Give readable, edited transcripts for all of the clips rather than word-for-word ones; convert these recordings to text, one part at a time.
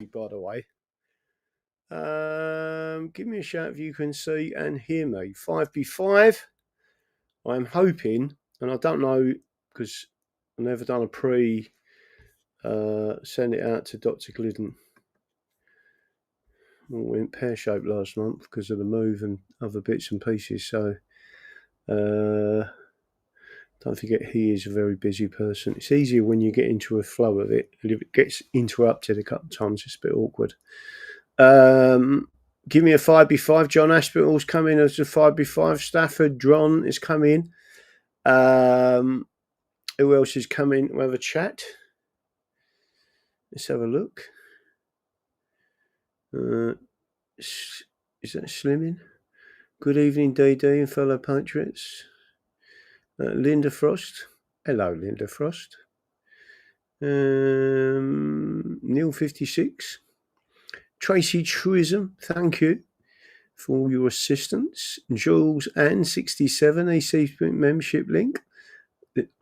by the way. Give me a shout if you can see and hear me. 5B5. I'm hoping, and I don't know because I've never done a send it out to Dr. Glidden. We went pear-shaped last month because of the move and other bits and pieces. So don't forget he is a very busy person. It's easier when you get into a flow of it. And if it gets interrupted a couple of times, it's a bit awkward. Give me a 5B5. John Aspinall's coming as a 5B5. Stafford Dron is coming. Who else is coming? We'll have a chat. Let's have a look. Is that Slimming? Good evening, DD and fellow patriots. Linda Frost. Hello, Linda Frost. Neil 56. Tracy Truism, thank you for all your assistance. Jules Ann 67, EC membership link.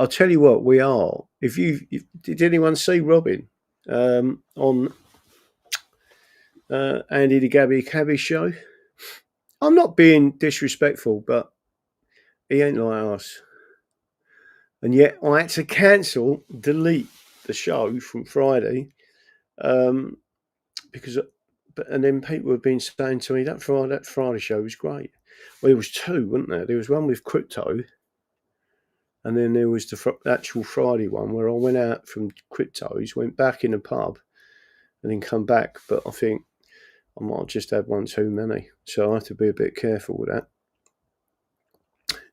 I'll tell you what, we are. Did anyone see Robin on Andy the Gabby Cabby show? I'm not being disrespectful, but he ain't like us. And yet I had to delete the show from Friday because. And then people have been saying to me that Friday show was great. Well, there was two, wasn't there? There was one with crypto, and then there was the actual Friday one where I went out from cryptos, went back in the pub, and then come back. But I think I might have just had one too many, so I have to be a bit careful with that.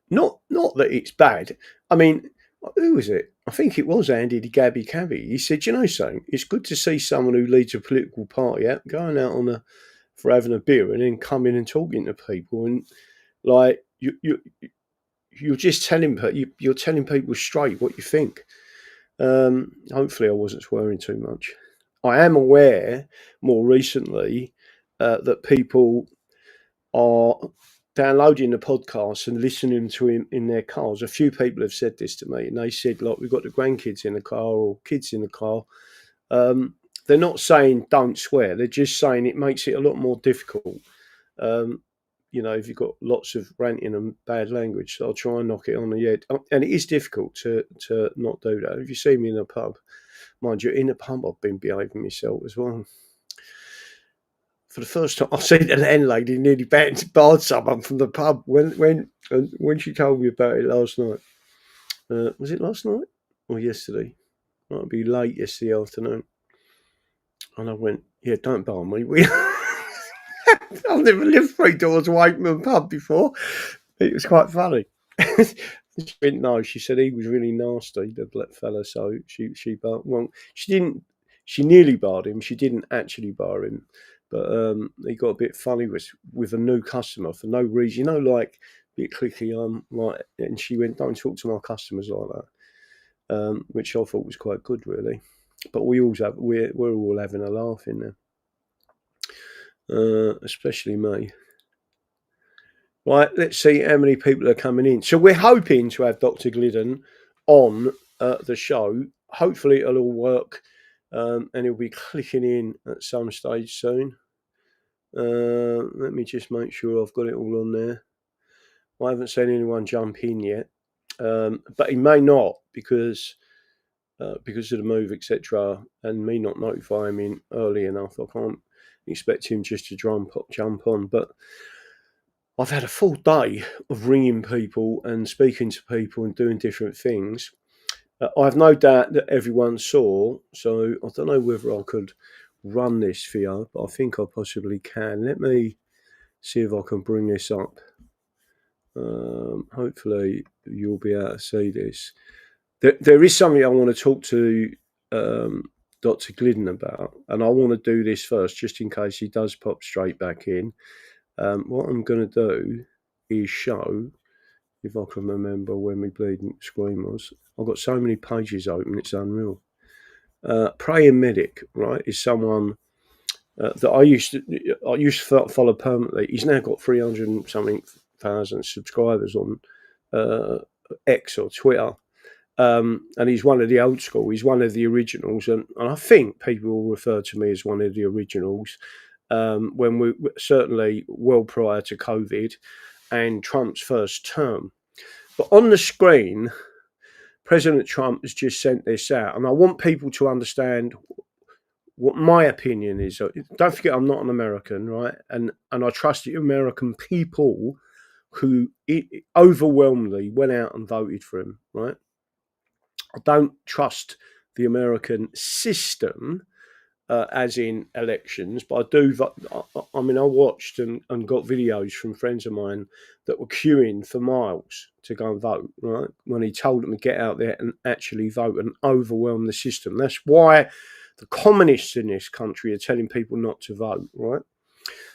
Not that it's bad. I mean, who was it? I think it was Andy the Gabby Cabby. He said, you know something, it's good to see someone who leads a political party out, going out for having a beer and then coming and talking to people. And like, you're just telling people straight what you think. Hopefully I wasn't swearing too much. I am aware more recently that people are downloading the podcast and listening to him in their cars. A few people have said this to me, and they said, like, we've got the grandkids in the car or kids in the car. They're not saying don't swear. They're just saying it makes it a lot more difficult. If you've got lots of ranting and bad language, so I'll try and knock it on the head. And it is difficult to not do that. If you see me in a pub, mind you, in a pub I've been behaving myself as well. For the first time, I've seen the landlady nearly barred someone from the pub when she told me about it last night. Was it last night or yesterday? Might be late yesterday afternoon. And I went, yeah, don't bar me. I've never lived 3 doors away from a pub before. It was quite funny. She went, no, she said he was really nasty, the black fella. So she barred. Well, she didn't. She nearly barred him. She didn't actually bar him. But he got a bit funny with a new customer for no reason, like a bit clicky. And she went, "Don't talk to my customers like that," which I thought was quite good, really. But we're all having a laugh in there, especially me. Right, let's see how many people are coming in. So we're hoping to have Dr. Glidden on the show. Hopefully, it'll all work. And he'll be clicking in at some stage soon. Let me just make sure I've got it all on there. I haven't seen anyone jump in yet, but he may not because of the move, etc., and me not notifying him early enough. I can't expect him just to jump on. But I've had a full day of ringing people and speaking to people and doing different things. I have no doubt that everyone saw, so I don't know whether I could run this for you, but I think I possibly can. Let me see if I can bring this up. Hopefully you'll be able to see this. There is something I want to talk to Dr. Glidden about, and I want to do this first just in case he does pop straight back in. What I'm going to do is show, if I can remember when my bleeding screen was. I've got so many pages open, it's unreal. Praying Medic, right, is someone that I used to follow permanently. He's now got 300 and something thousand subscribers on X or Twitter, And he's one of the old school. He's one of the originals, and I think people will refer to me as one of the originals. When we certainly well prior to COVID and Trump's first term. But on the screen, President Trump has just sent this out, and I want people to understand what my opinion is. Don't forget, I'm not an American, right? And I trust the American people who overwhelmingly went out and voted for him, right? I don't trust the American system, as in elections, but I do. I mean, I watched and got videos from friends of mine that were queuing for miles to go and vote, right? When he told them to get out there and actually vote and overwhelm the system. That's why the communists in this country are telling people not to vote, right?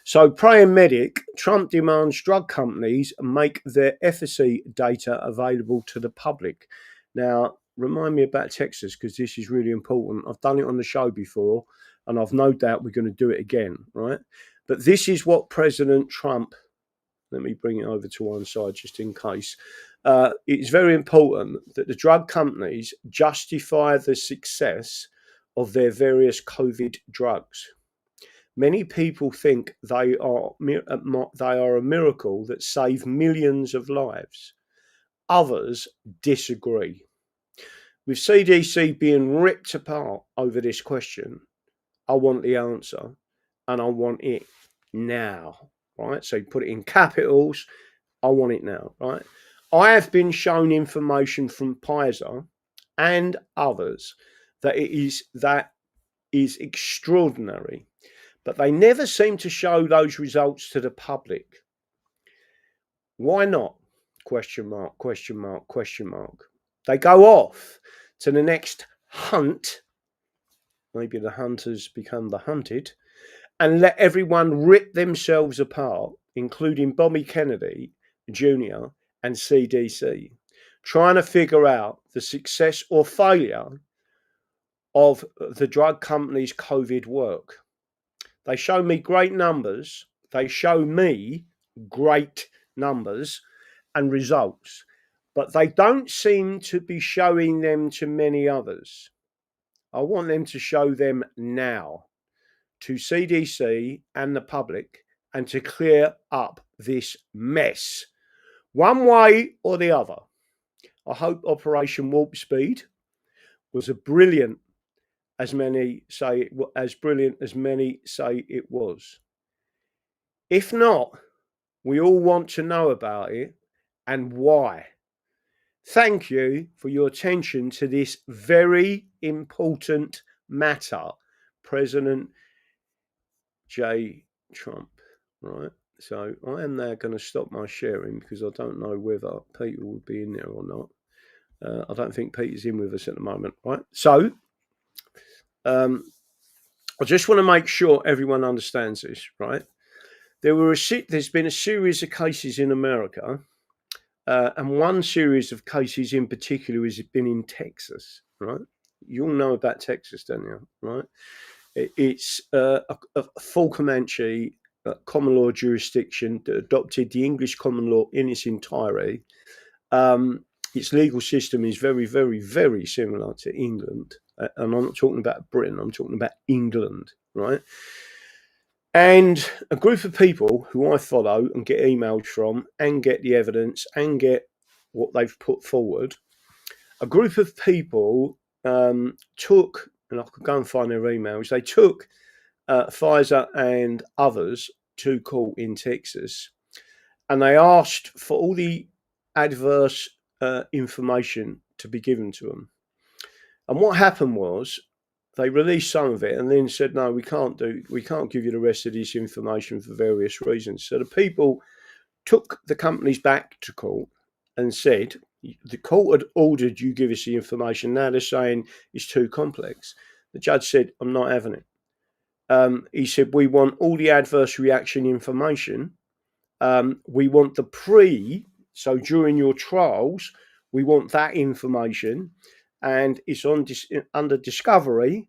So, praying medic, Trump demands drug companies make their efficacy data available to the public. Now, remind me about Texas, because this is really important. I've done it on the show before, and I've no doubt we're going to do it again, right? But this is what President Trump, let me bring it over to one side just in case. It's very important that the drug companies justify the success of their various COVID drugs. Many people think they are a miracle that save millions of lives. Others disagree. With CDC being ripped apart over this question, I want the answer, and I want it now, right? So you put it in capitals, I want it now, right? I have been shown information from Pfizer and others that is extraordinary, but they never seem to show those results to the public. Why not? Question mark, question mark, question mark. They go off to the next hunt. Maybe the hunters become the hunted, and let everyone rip themselves apart, including Bobby Kennedy Jr. and CDC, trying to figure out the success or failure of the drug companies' COVID work. They show me great numbers. They show me great numbers and results, but they don't seem to be showing them to many others. I want them to show them now to CDC and the public, and to clear up this mess one way or the other. I hope Operation Warp Speed was as brilliant as many say it was. If not, we all want to know about it and why. Thank you for your attention to this very important matter, President J. Trump, right? So I am now going to stop my sharing because I don't know whether Peter will be in there or not. I don't think Peter's in with us at the moment, right? So I just want to make sure everyone understands this, right? There's been a series of cases in America, and one series of cases in particular has been in Texas, right? You all know about Texas, don't you, right? It's a full Comanche common law jurisdiction that adopted the English common law in its entirety. Its legal system is very, very, very similar to England. And I'm not talking about Britain, I'm talking about England, right? And a group of people who I follow and get emails from and get the evidence and get what they've put forward, a group of people took, and I could go and find their emails, they took Pfizer and others to court in Texas, and they asked for all the adverse information to be given to them. And what happened was they released some of it and then said, no, we can't give you the rest of this information for various reasons. So the people took the companies back to court and said, the court had ordered you give us the information. Now they're saying it's too complex. The judge said, I'm not having it. He said, we want all the adverse reaction information. We want so during your trials, we want that information. And it's under discovery.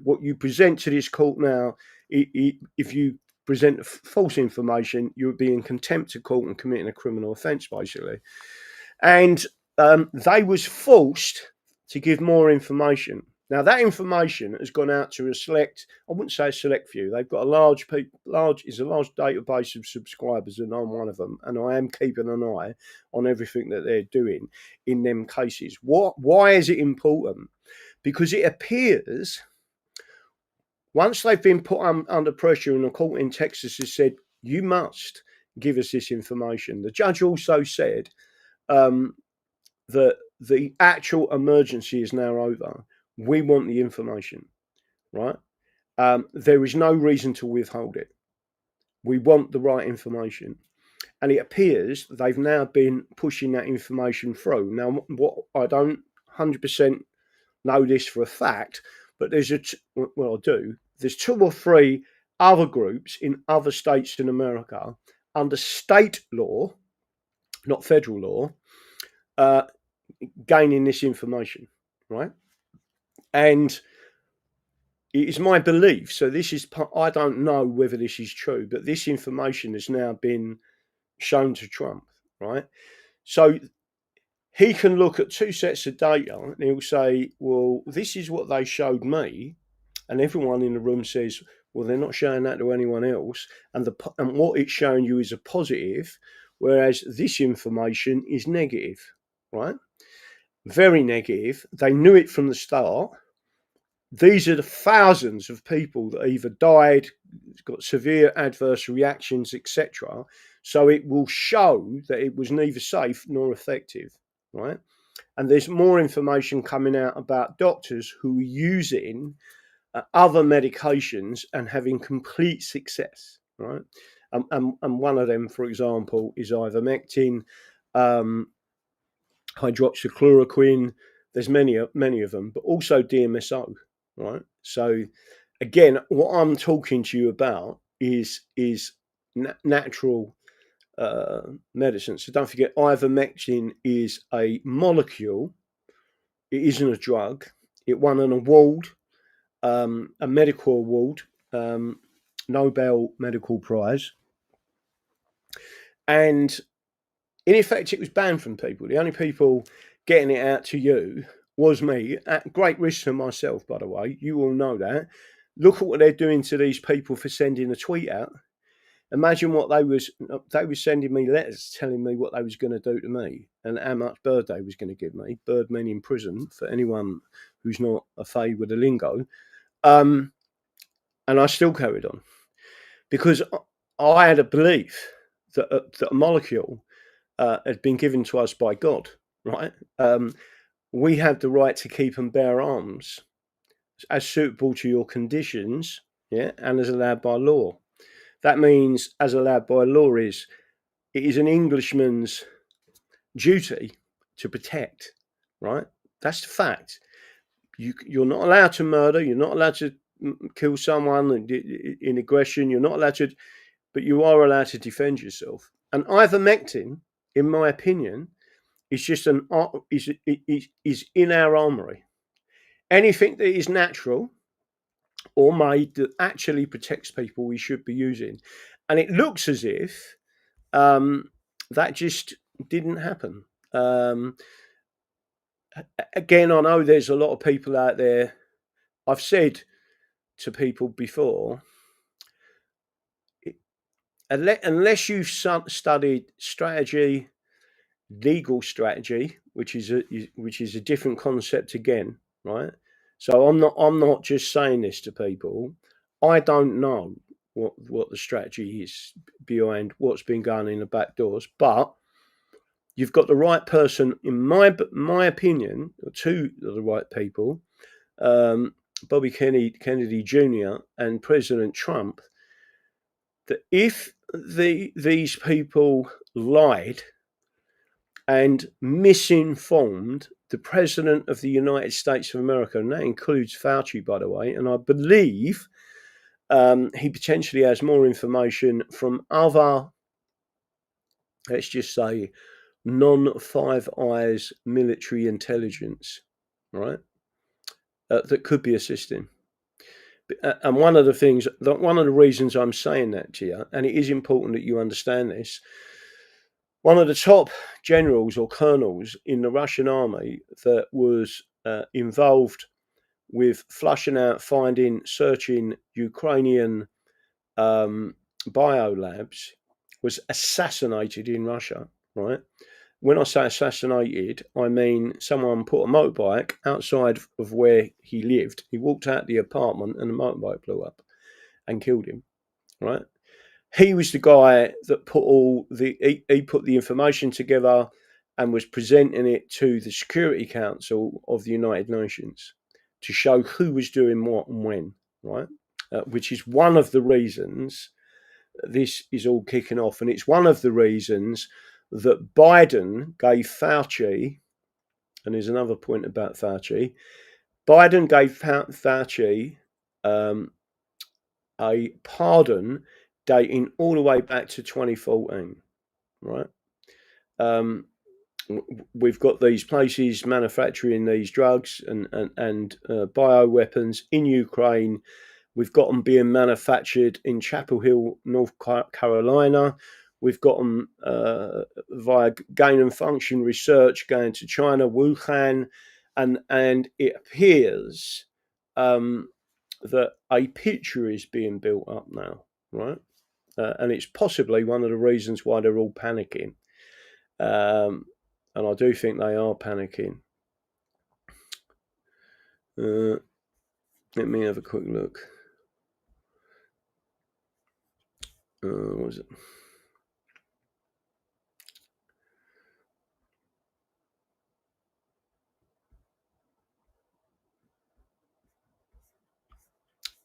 What you present to this court now, if you present false information, you would be in contempt of court and committing a criminal offence, basically. And they was forced to give more information. Now that information has gone out to a select, I wouldn't say a select few. They've got a large database of subscribers, and I'm one of them. And I am keeping an eye on everything that they're doing in them cases. Why is it important? Because it appears once they've been put under pressure, and the court in Texas has said, you must give us this information. The judge also said that the actual emergency is now over. We want the information, right? There is no reason to withhold it. We want the right information. And it appears they've now been pushing that information through. Now, what I don't 100% know this for a fact, but I do. There's 2 or 3 other groups in other states in America under state law, not federal law, gaining this information, right? And it is my belief, so this is, I don't know whether this is true, but this information has now been shown to Trump, right? So he can look at 2 sets of data and he'll say, well, this is what they showed me. And everyone in the room says, well, they're not showing that to anyone else. And what it's showing you is a positive, whereas this information is negative, right? Very negative. They knew it from the start. These are the thousands of people that either died, got severe adverse reactions, etc. So it will show that it was neither safe nor effective, right? And there's more information coming out about doctors who are using other medications and having complete success, right? And one of them, for example, is ivermectin, hydroxychloroquine. There's many of them, but also DMSO, right? So again, what I'm talking to you about is natural medicine. So don't forget, ivermectin is a molecule. It isn't a drug. It won an award, a medical award, Nobel Medical Prize, and in effect, it was banned from people. The only people getting it out to you was me, at great risk to myself, by the way. You all know that. Look at what they're doing to these people for sending a tweet out. Imagine what they were sending me letters telling me what they was going to do to me and how much bird they was going to give me. Bird meaning prison, for anyone who's not a fay with the lingo. And I still carried on because I had a belief that a molecule had been given to us by God, right? We have the right to keep and bear arms as suitable to your conditions, yeah, and as allowed by law. That means, as allowed by law, it is an Englishman's duty to protect, right? That's the fact. You're not allowed to murder. You're not allowed to kill someone in aggression. You're not allowed to, but you are allowed to defend yourself. And ivermectin, in my opinion, is just is in our armory. Anything that is natural or made that actually protects people, we should be using. And it looks as if that just didn't happen. Again, I know there's a lot of people out there. I've said to people before, unless you've studied strategy, legal strategy, which is a different concept again, right? So I'm not just saying this to people. I don't know what the strategy is behind what's been going in the back doors, but you've got the right person, in my opinion, or 2 of the right people, Bobby Kennedy Jr. and President Trump, that if these people lied and misinformed the President of the United States of America, and that includes Fauci, by the way, and I believe he potentially has more information from other, let's just say, non-Five Eyes military intelligence, right, that could be assisting. And one of the reasons I'm saying that to you, and it is important that you understand this, one of the top generals or colonels in the Russian army that was involved with flushing out, finding, searching Ukrainian biolabs was assassinated in Russia, right? When I say assassinated, I mean someone put a motorbike outside of where he lived. He walked out the apartment and the motorbike blew up and killed him, right? He was the guy that he put the information together and was presenting it to the Security Council of the United Nations to show who was doing what and when, right? Which is one of the reasons this is all kicking off. And it's one of the reasons that Biden gave Fauci, and there's another point about Fauci, Biden gave Fauci a pardon dating all the way back to 2014, right? We've got these places manufacturing these drugs and bioweapons in Ukraine. We've got them being manufactured in Chapel Hill, North Carolina. We've got them via gain and function research going to China, Wuhan, and it appears that a picture is being built up now, right? And it's possibly one of the reasons why they're all panicking. And I do think they are panicking. Let me have a quick look. What was it?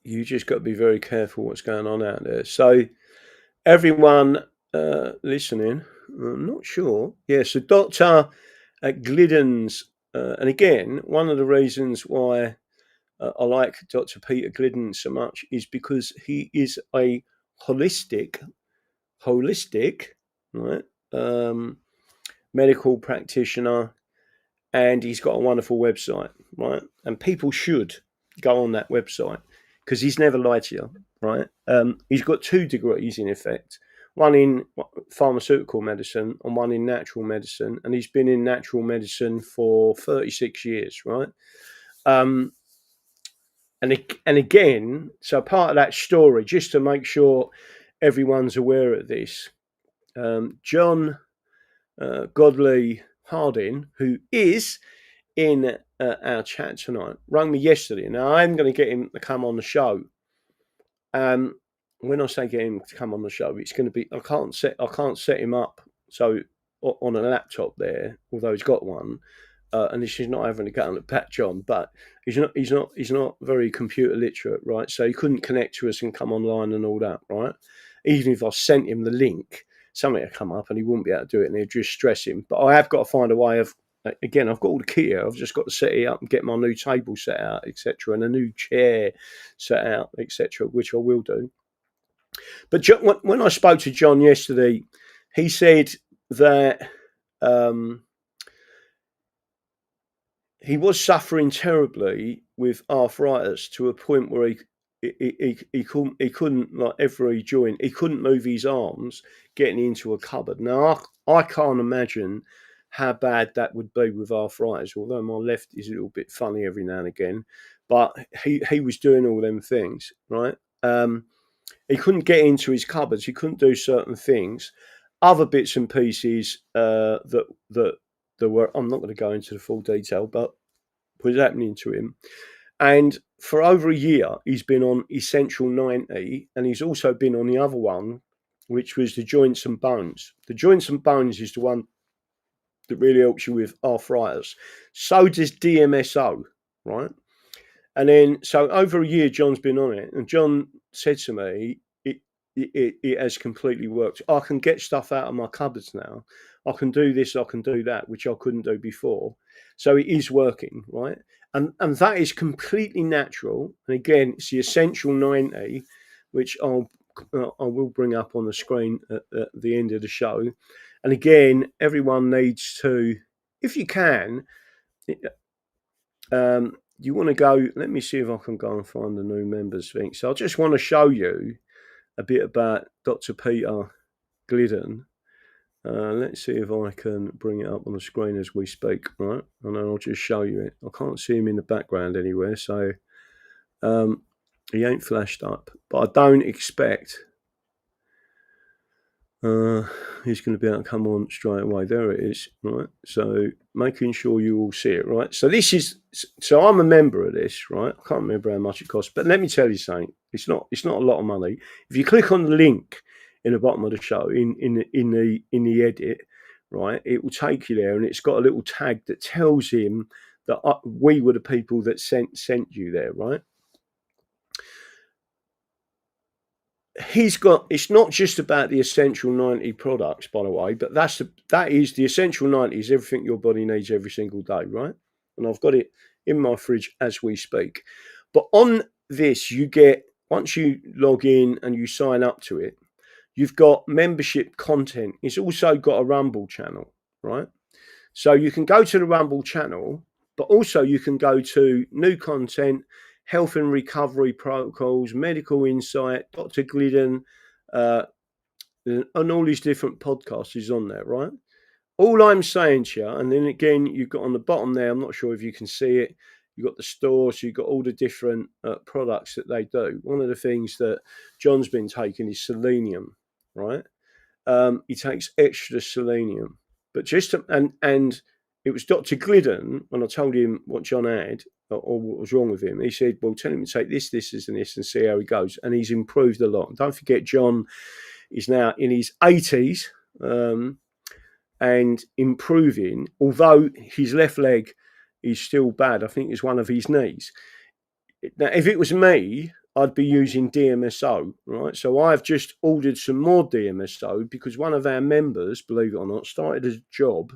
You just got to be very careful what's going on out there. So everyone listening, I'm not sure. Yeah, so Dr. Glidden's, and again, one of the reasons why I like Dr. Peter Glidden so much is because he is a holistic, right, medical practitioner, and he's got a wonderful website, right? And people should go on that website because he's never lied to you, right? He's got 2 degrees in effect, one in pharmaceutical medicine and one in natural medicine, and he's been in natural medicine for 36 years, right? And again, so part of that story, just to make sure everyone's aware of this, John Godley Harding, who is in our chat tonight, rang me yesterday. Now I'm going to get him to come on the show. When I say get him to come on the show, it's going to be I can't set him up so on a laptop there, although he's got one. And this is not having to go on the Pat John, but he's not very computer literate, right? So he couldn't connect to us and come online and all that, right? Even if I sent him the link, something would come up and he wouldn't be able to do it, and it'd just stress him. But I have got to find a way of. Again, I've got all the kit here. I've just got to set it up and get my new table set out, etc., and a new chair set out, etc., which I will do. But when I spoke to John yesterday, he said that he was suffering terribly with arthritis to a point where he couldn't like every joint. He couldn't move his arms getting into a cupboard. Now I can't imagine how bad that would be with arthritis, although my left is a little bit funny every now and again. But he was doing all them things, right? He couldn't get into his cupboards. He couldn't do certain things. Other bits and pieces that were, I'm not going to go into the full detail, but was happening to him. And for over a year, he's been on Essential 90, and he's also been on the other one, which was the Joints and Bones. The Joints and Bones is the one that really helps you with arthritis. So does DMSO, right? And then, so over a year, John's been on it, and John said to me, it has completely worked. I can get stuff out of my cupboards now. I can do this, I can do that, which I couldn't do before. So it is working, right? And that is completely natural. And again, it's the Essential 90, which I will bring up on the screen at the end of the show. And again, everyone needs to, if you can, you want to go, let me see if I can go and find the new members thing. So I just want to show you a bit about Dr. Peter Glidden. Let's see if I can bring it up on the screen as we speak, right? And then I'll just show you it. I can't see him in the background anywhere, so he ain't flashed up. But I don't expect he's going to be able to come on straight away. There it is, right? So making sure you all see it, right? So so I'm a member of this, right? I can't remember how much it costs, but let me tell you something. It's not a lot of money. If you click on the link in the bottom of the show in the edit, right, it will take you there, and it's got a little tag that tells him that we were the people that sent you there, right? It's not just about the essential 90 products, by the way, but that is the essential 90 is everything your body needs every single day, right? And I've got it in my fridge as we speak. But on this, you get, once you log in and you sign up to it, you've got membership content. It's also got a Rumble channel, right? So you can go to the Rumble channel, but also you can go to new content, health and recovery protocols, medical insight, Dr. Glidden, and all these different podcasts is on there, right? All I'm saying to you, and then again, you've got on the bottom there, I'm not sure if you can see it, you've got the store, so you've got all the different products that they do. One of the things that John's been taking is selenium, right? He takes extra selenium. But and it was Dr. Glidden, when I told him what John had or what was wrong with him, he said, well, tell him to take this, and this and see how he goes. And he's improved a lot. And don't forget, John is now in his 80s and improving, although his left leg is still bad. I think it's one of his knees. Now, if it was me, I'd be using DMSO, right? So I've just ordered some more DMSO because one of our members, believe it or not, started a job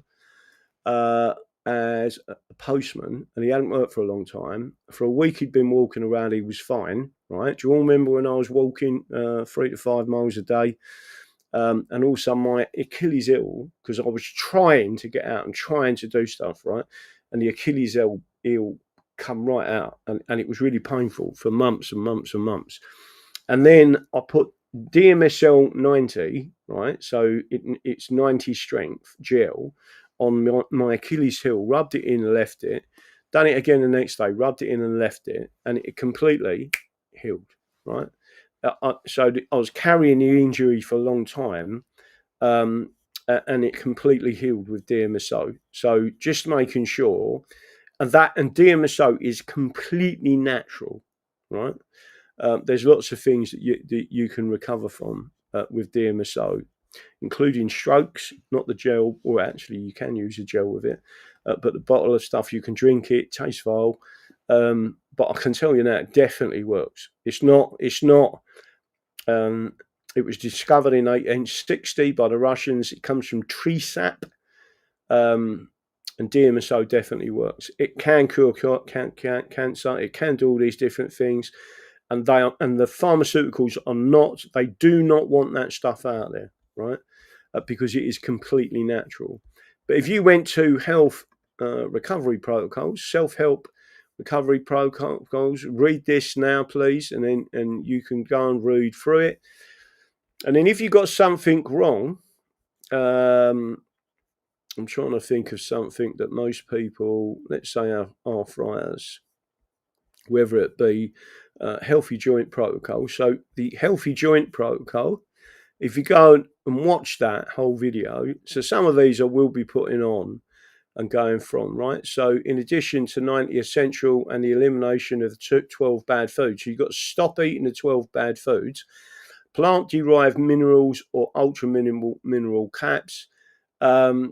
as a postman, and he hadn't worked for a long time. For a week he'd been walking around, he was fine, right? Do you all remember when I was walking 3 to 5 miles a day? And also my Achilles heel, because I was trying to get out and trying to do stuff, right? And the Achilles heel come right out, and it was really painful for months and months and months. And then I put DMSL 90, right? So it's 90 strength gel on my Achilles heel, rubbed it in and left it, done it again the next day, rubbed it in and left it, and it completely healed, right? So I was carrying the injury for a long time, and it completely healed with DMSO. So just making sure, and DMSO is completely natural, right? There's lots of things that you can recover from with DMSO, including strokes, not the gel, or actually you can use a gel with it, but the bottle of stuff, you can drink it, tastes vile. But I can tell you now, it definitely works. It's not. It was discovered in 1860 by the Russians. It comes from tree sap, and DMSO definitely works. It can cure cancer. It can do all these different things, and the pharmaceuticals are not. They do not want that stuff out there, right? Because it is completely natural. But if you went to health recovery protocols, self-help recovery protocols, read this now, please, and you can go and read through it. And then if you got something wrong, I'm trying to think of something that most people, let's say arthritis, whether it be healthy joint protocol. So the healthy joint protocol, if you go and watch that whole video, so some of these I will be putting on and going from, right? So in addition to 90 essential and the elimination of the 12 bad foods, you've got to stop eating the 12 bad foods, plant-derived minerals or ultra-mineral caps, 1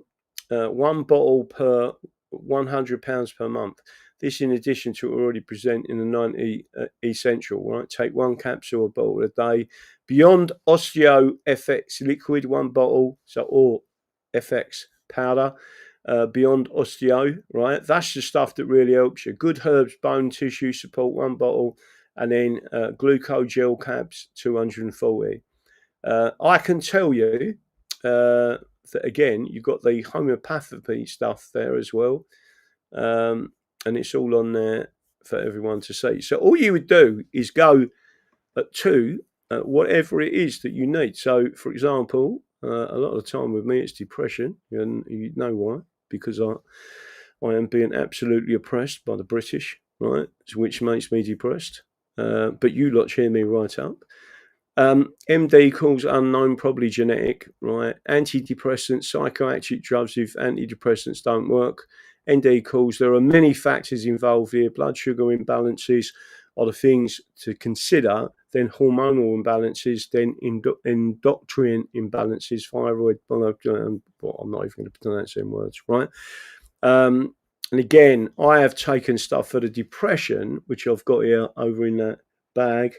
bottle per 100 pounds per month. This in addition to already presenting the 90 essential, right? Take 1 capsule or bottle a day. Beyond Osteo FX liquid, 1 bottle, or FX powder. Beyond Osteo, right? That's the stuff that really helps you. Good herbs, bone tissue support, 1 bottle, and then glucogel caps, 240. I can tell you that again, you've got the homeopathy stuff there as well, and it's all on there for everyone to see. So all you would do is go to whatever it is that you need. So, for example, A lot of the time with me, it's depression, and you know why? Because I am being absolutely oppressed by the British, right? Which makes me depressed. But you lot cheer me right up. MD calls unknown, probably genetic, right? Antidepressants, psychoactive drugs if antidepressants don't work. ND calls there are many factors involved here. Blood sugar imbalances are the things to consider, then hormonal imbalances, then endocrine imbalances, thyroid, I'm not even going to pronounce them words, right? And again, I have taken stuff for the depression, which I've got here over in that bag.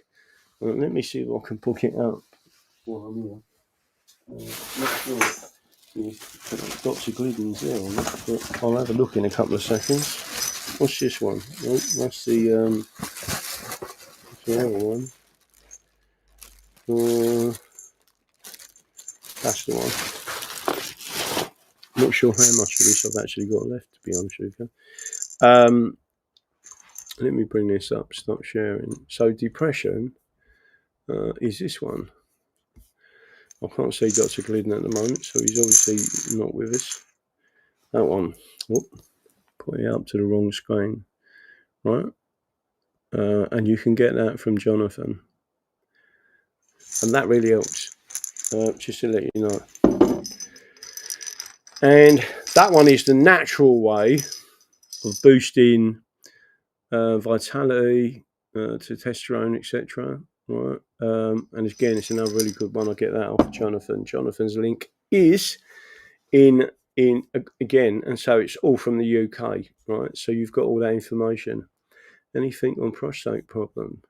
Well, let me see if I can book it up while I'm here. Not sure if Dr. Glidden's there or not, but I'll have a look in a couple of seconds. What's this one? Oh, that's the other one. That's the one. Not sure how much of this I've actually got left, to be honest with you. Let me bring this up. Stop sharing. So depression is this one. I can't see Dr. Glidden at the moment, so he's obviously not with us. That one. Oh, put it up to the wrong screen, right? And you can get that from Jonathan, and that really helps. Just to let you know. And that one is the natural way of boosting vitality, testosterone, etc. Right? And again, it's another really good one. I get that off Jonathan. Jonathan's link is in again, and so it's all from the UK, right? So you've got all that information. Anything on prostate problem?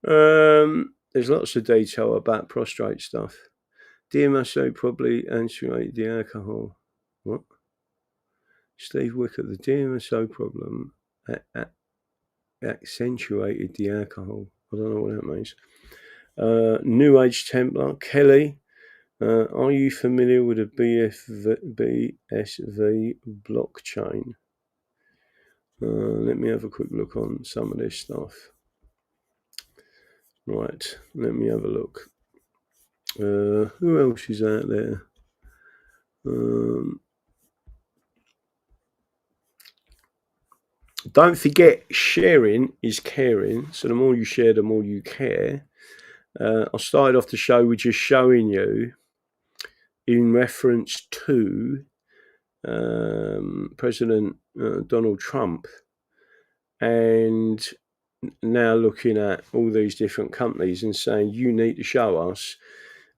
There's lots of detail about prostate stuff. DMSO probably accentuated the alcohol. What? Steve Wickett, the DMSO problem accentuated the alcohol. I don't know what that means. New Age Templar, Kelly. Are you familiar with the BSV blockchain? Let me have a quick look on some of this stuff. Right, let me have a look. Who else is out there? Don't forget, sharing is caring. So the more you share, the more you care. I started off the show with just showing you in reference to President Donald Trump, and now looking at all these different companies and saying you need to show us.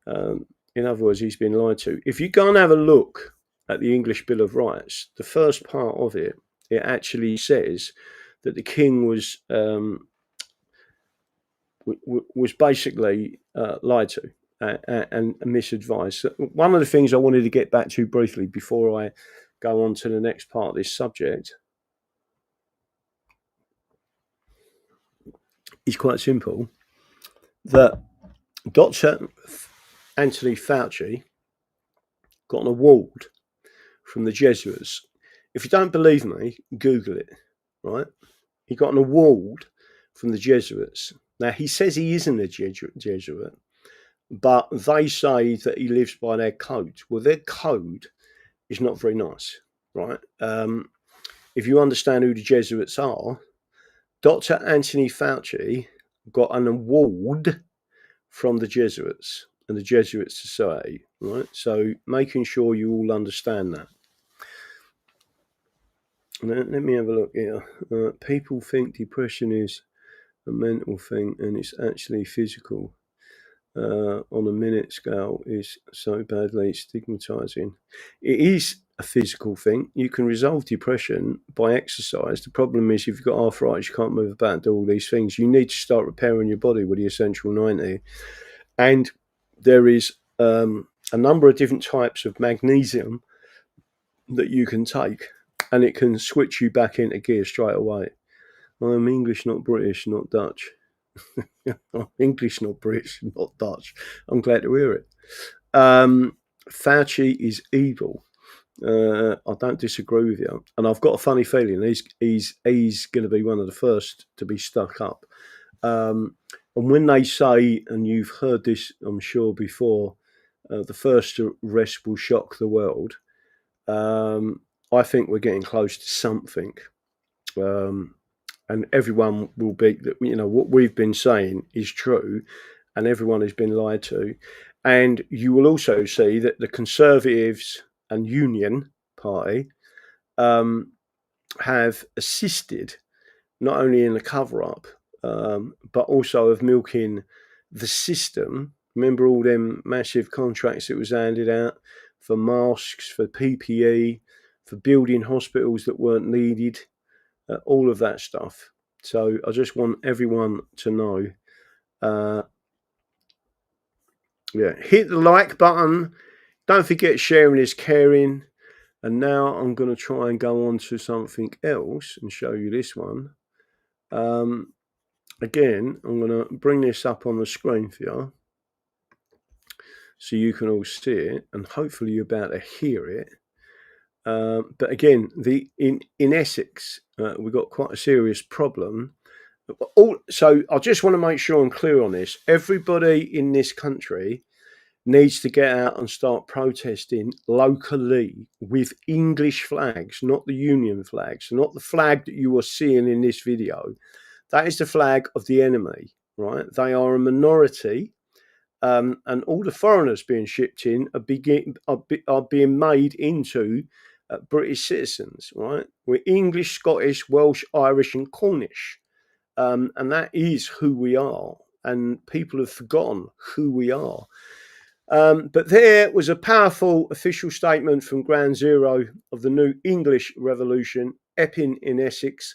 In other words, he's been lied to. If you go and have a look at the English Bill of Rights, the first part of it, it actually says that the king was basically lied to and misadvised. One of the things I wanted to get back to briefly before I go on to the next part of this subject is quite simple. That Dr. Anthony Fauci got an award from the Jesuits. If you don't believe me, Google it, right? He got an award from the Jesuits. Now, he says he isn't a Jesuit, but they say that he lives by their code. Well, their code is not very nice, right? If you understand who the Jesuits are, Dr. Anthony Fauci got an award from the Jesuits and the Jesuit Society, right? So making sure you all understand that. Let me have a look here. People think depression is a mental thing and it's actually physical. On a minute scale is so badly stigmatizing. It is a physical thing. You can resolve depression by exercise. The problem is if you've got arthritis, you can't move about and do all these things. You need to start repairing your body with the Essential 90. And there is a number of different types of magnesium that you can take, and it can switch you back into gear straight away. I'm English, not British, not Dutch. I'm English, not British, not Dutch. I'm glad to hear it. Fauci is evil. I don't disagree with you, and I've got a funny feeling he's going to be one of the first to be stuck up. And when they say, and you've heard this, I'm sure before, the first arrest will shock the world. I think we're getting close to something. And everyone will be that, you know, what we've been saying is true, and everyone has been lied to. And you will also see that the Conservatives and Union Party have assisted not only in the cover-up, but also of milking the system. Remember all them massive contracts that was handed out for masks, for PPE, for building hospitals that weren't needed, all of that stuff. So I just want everyone to know, hit the like button. Don't forget sharing is caring. And now I'm going to try and go on to something else and show you this one. Again, I'm going to bring this up on the screen for you so you can all see it, and hopefully you're about to hear it. But again, in Essex, we've got quite a serious problem. So I just want to make sure I'm clear on this. Everybody in this country needs to get out and start protesting locally with English flags, not the Union flags, not the flag that you are seeing in this video. That is the flag of the enemy, right? They are a minority, and all the foreigners being shipped in are being made into British citizens, right? We're English, Scottish, Welsh, Irish, and Cornish, and that is who we are. And people have forgotten who we are. But there was a powerful official statement from Ground Zero of the new English Revolution, Epping in Essex,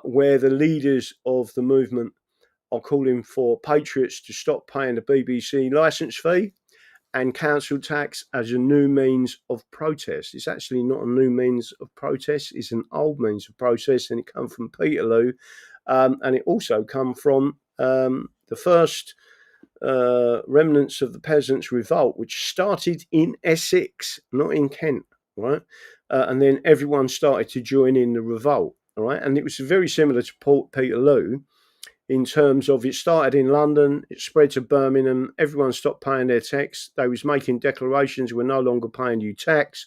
where the leaders of the movement are calling for patriots to stop paying the BBC licence fee and council tax as a new means of protest. It's actually not a new means of protest, it's an old means of protest, and it come from Peterloo, and it also come from the first remnants of the peasants' revolt, which started in Essex, not in Kent, right? And then everyone started to join in the revolt, all right? And it was very similar to Port Peterloo in terms of it started in London, it spread to Birmingham, everyone stopped paying their tax. They was making declarations, we're no longer paying you tax.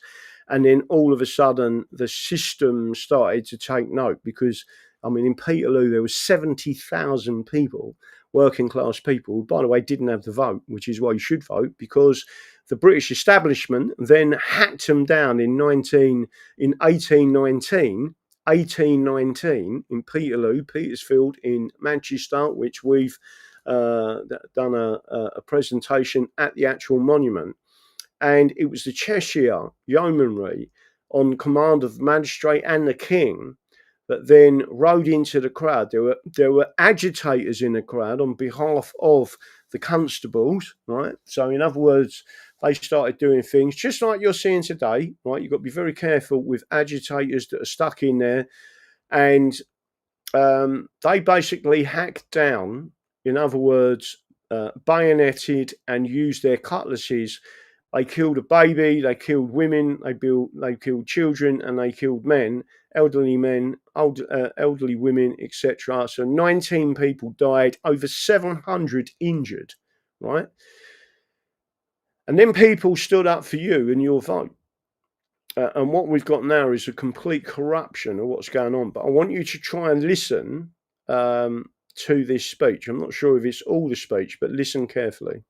And then all of a sudden, the system started to take note because, I mean, in Peterloo, there was 70,000 people, working class people, who, by the way, didn't have the vote, which is why you should vote, because the British establishment then hacked them down in 1819 in Peterloo, Petersfield in Manchester, which we've done a presentation at the actual monument. And it was the Cheshire Yeomanry, on command of the magistrate and the king, that then rode into the crowd. There were agitators in the crowd on behalf of the constables, right? So in other words, they started doing things just like you're seeing today, right? You've got to be very careful with agitators that are stuck in there. And they basically hacked down, in other words, bayoneted and used their cutlasses. They killed a baby, they killed women, they killed children, and they killed men, elderly women, etc. So 19 people died, over 700 injured, right? And then people stood up for you and your vote. And what we've got now is a complete corruption of what's going on. But I want you to try and listen to this speech. I'm not sure if it's all the speech, but listen carefully.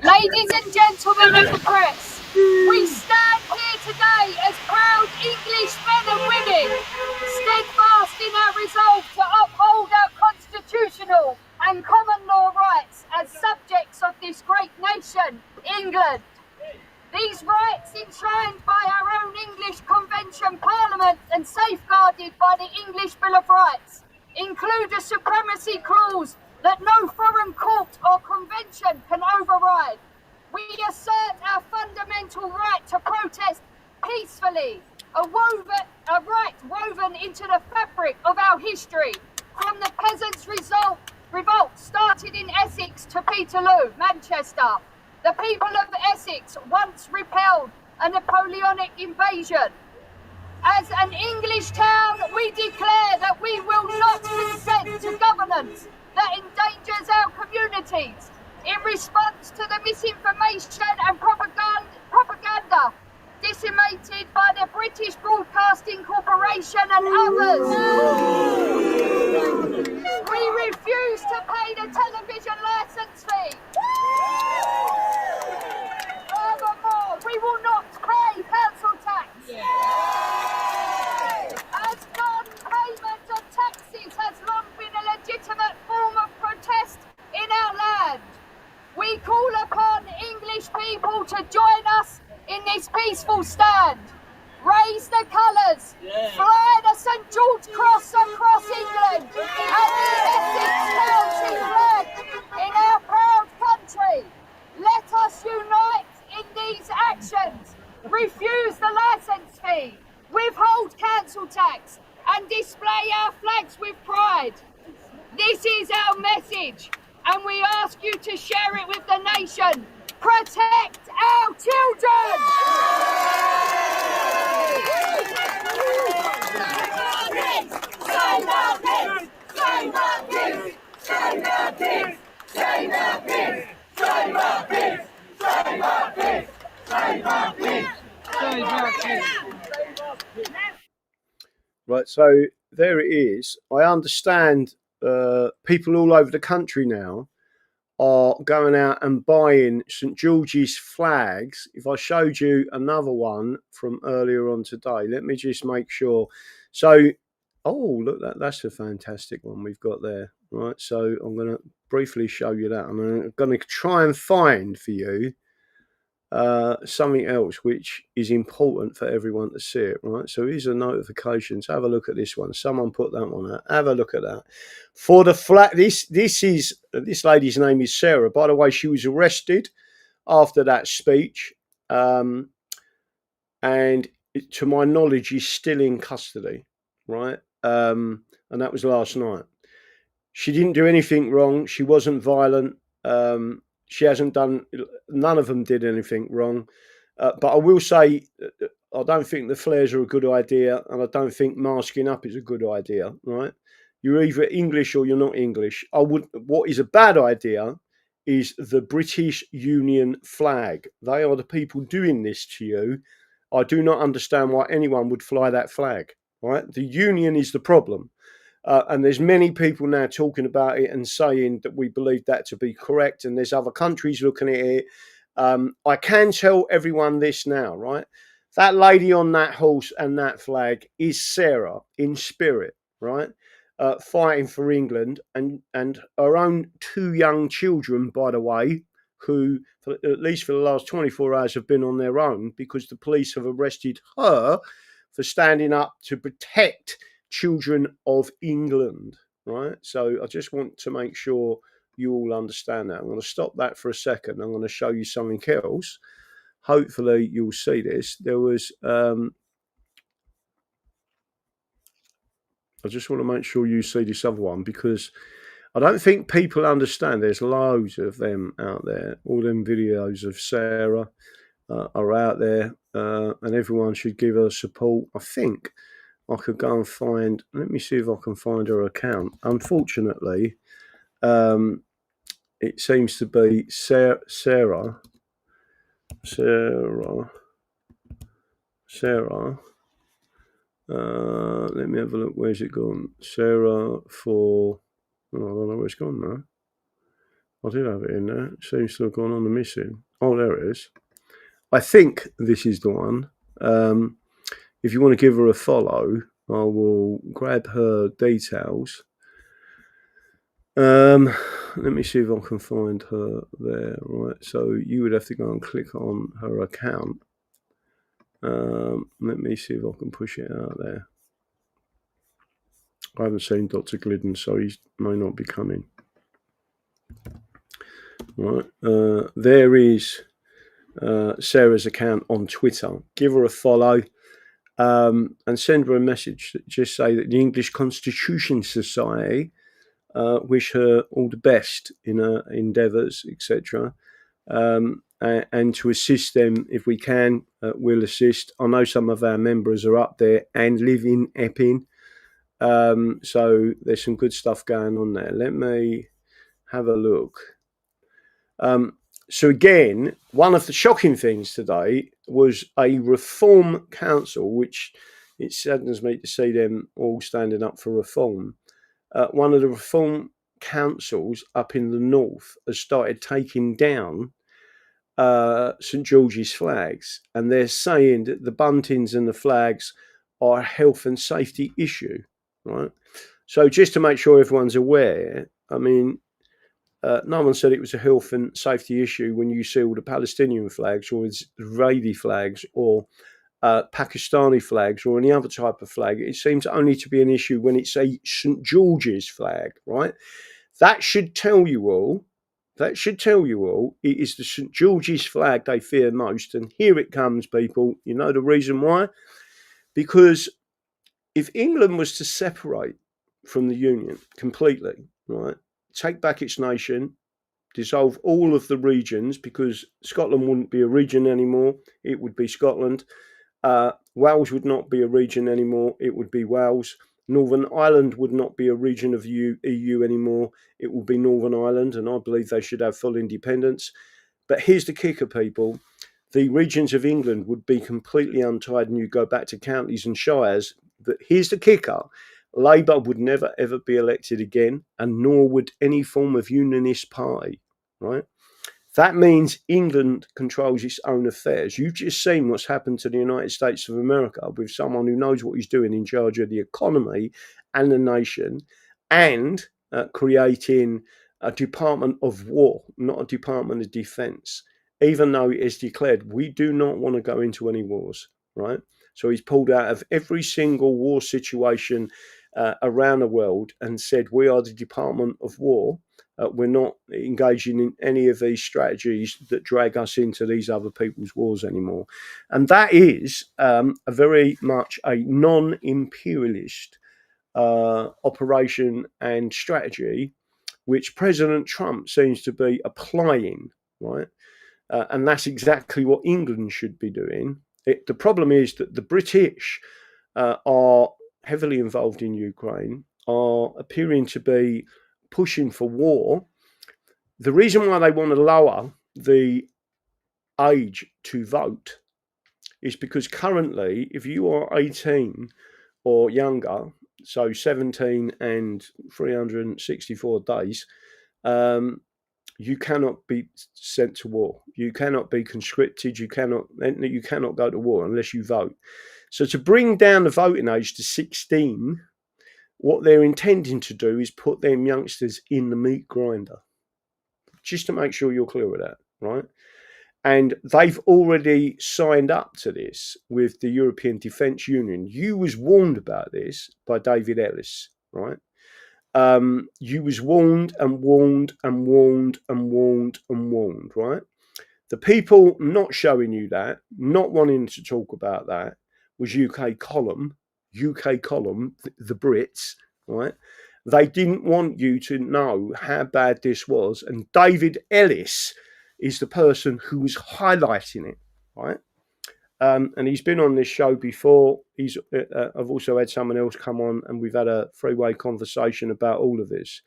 Ladies and gentlemen of the press, we stand here today as proud English men and women, steadfast in our resolve to uphold our constitutional and common law rights as subjects of this great nation, England. These rights, enshrined by our own English Convention Parliament and safeguarded by the English Bill of Rights, include a supremacy clause that no foreign court or convention can override. We assert our fundamental right to protest peacefully, a right woven into the fabric of our history, from the peasants' revolt started in Essex to Peterloo, Manchester. The people of Essex once repelled a Napoleonic invasion. As an English town, we declare that we will not consent to governance that endangers our communities, in response to the misinformation and propaganda disseminated by the British Broadcasting Corporation and others. We refuse to pay the television licence fee. Furthermore, we will not pay council tax. As non-payment of taxes has long been a legitimate form of protest in our land, we call upon English people to join us in this peaceful stand. Raise the colours, fly the St George Cross across England, and the Essex County flag in our proud country. Let us unite in these actions, refuse the licence fee, withhold council tax, and display our flags with pride. This is our message, and we ask you to share it with the nation. Protect our children! Save our kids! Save our kids! Save our kids! Save our kids! Save our kids! Save our kids! Save our kids! Save our kids! Right, so there it is. I understand people all over the country now are going out and buying St George's flags. If I showed you another one from earlier on today, let me just make sure. So, oh, look, that's a fantastic one we've got there. Right, so I'm going to briefly show you that. I'm going to try and find for you something else which is important for everyone to see it, right? So here's the notifications. Have a look at this one. Someone put that one out. Have a look at that. For the flag, this lady's name is Sarah. By the way, she was arrested after that speech, and to my knowledge, is still in custody, right? And that was last night. She didn't do anything wrong. She wasn't violent. She hasn't done, none of them did anything wrong. But I will say, I don't think the flares are a good idea, and I don't think masking up is a good idea, right? You're either English or you're not English. What is a bad idea is the British Union flag. They are the people doing this to you. I do not understand why anyone would fly that flag, right? The Union is the problem. And there's many people now talking about it and saying that we believe that to be correct, and there's other countries looking at it. I can tell everyone this now, right? That lady on that horse and that flag is Sarah in spirit, right? Fighting for England, and her own two young children, by the way, who at least for the last 24 hours have been on their own because the police have arrested her for standing up to protect children of England, right? So I just want to make sure you all understand that. I'm going to stop that for a second. I'm going to show you something else. Hopefully you'll see this. There was, I just want to make sure you see this other one, because I don't think people understand. There's loads of them out there. All them videos of Sarah are out there, and everyone should give her support. I think I could go and find, let me see if I can find her account. Unfortunately, it seems to be Sarah. Let me have a look. Where's it gone? Sarah for, oh, I don't know where it's gone now. I did have it in there. It seems to have gone on the missing. Oh, there it is. I think this is the one. If you want to give her a follow, I will grab her details. Let me see if I can find her there. Right, so you would have to go and click on her account. Let me see if I can push it out there. I haven't seen Dr. Glidden, so he may not be coming. Right, there is Sarah's account on Twitter. Give her a follow. And send her a message. Just say that the English Constitution Society wish her all the best in her endeavours, etc. And to assist them if we can, we'll assist. I know some of our members are up there and live in Epping, so there's some good stuff going on there. Let me have a look. So again, one of the shocking things today was a reform council, which it saddens me to see them all standing up for reform. One of the reform councils up in the north has started taking down St George's flags, and they're saying that the buntings and the flags are a health and safety issue, right? So just to make sure everyone's aware, I mean, no one said it was a health and safety issue when you see all the Palestinian flags or Israeli flags or Pakistani flags or any other type of flag. It seems only to be an issue when it's a St George's flag, right? That should tell you all. It is the St George's flag they fear most. And here it comes, people. You know the reason why? Because if England was to separate from the Union completely, right, take back its nation, dissolve all of the regions, because Scotland wouldn't be a region anymore, it would be Scotland. Wales would not be a region anymore, it would be Wales. Northern Ireland would not be a region of the EU anymore, it would be Northern Ireland, and I believe they should have full independence. But here's the kicker, people. The regions of England would be completely untied and you go back to counties and shires. But here's the kicker. Labour would never, ever be elected again, and nor would any form of unionist party, right? That means England controls its own affairs. You've just seen what's happened to the United States of America with someone who knows what he's doing in charge of the economy and the nation, and creating a Department of War, not a Department of Defense, even though it is declared we do not want to go into any wars, right? So he's pulled out of every single war situation around the world and said, we are the Department of War. We're not engaging in any of these strategies that drag us into these other people's wars anymore. And that is a very much a non-imperialist operation and strategy, which President Trump seems to be applying, right? And that's exactly what England should be doing. The problem is that the British are heavily involved in Ukraine, are appearing to be pushing for war. The reason why they want to lower the age to vote is because currently, if you are 18 or younger, so 17 and 364 days, you cannot be sent to war. You cannot be conscripted. You cannot go to war unless you vote. So to bring down the voting age to 16, what they're intending to do is put them youngsters in the meat grinder, just to make sure you're clear with that, right? And they've already signed up to this with the European Defence Union. You was warned about this by David Ellis, right? You was warned and warned and warned and warned and warned, right? The people not showing you that, not wanting to talk about that, was UK Column, the Brits, right? They didn't want you to know how bad this was. And David Ellis is the person who was highlighting it, right? And he's been on this show before. I've also had someone else come on, and we've had a three-way conversation about all of this.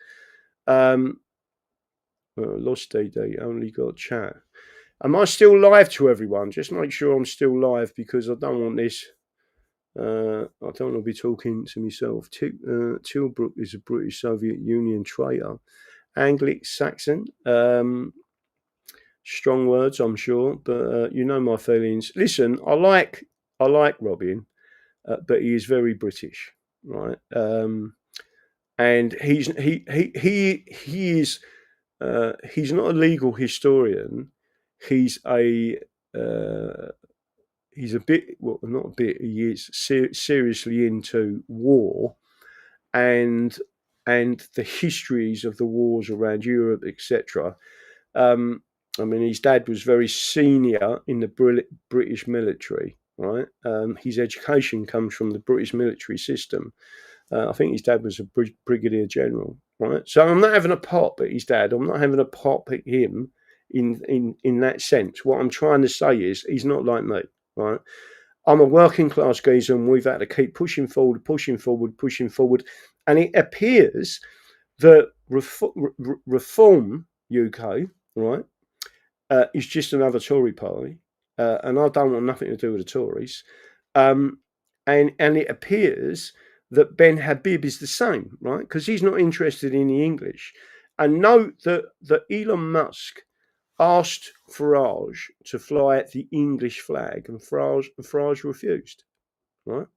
Lost DD, only got chat. Am I still live to everyone? Just make sure I'm still live, because I don't want this. I don't want to be talking to myself. Tilbrook is a British Soviet Union traitor. Anglo-Saxon. Strong words, I'm sure, but you know my feelings. Listen, I like Robin, but he is very British, right? And he's not a legal historian. He's a bit, well, not a bit. He is seriously into war and the histories of the wars around Europe, etc. I mean, his dad was very senior in the British military, right? His education comes from the British military system. I think his dad was a brigadier general, right? So I'm not having a pop at his dad. I'm not having a pop at him in that sense. What I'm trying to say is he's not like me, right? I'm a working class geezer, and we've had to keep pushing forward. And it appears that Reform UK, right, is just another Tory party, and I don't want nothing to do with the Tories. And it appears that Ben Habib is the same, right? Because he's not interested in the English. And note that Elon Musk asked Farage to fly the English flag, and Farage refused, right?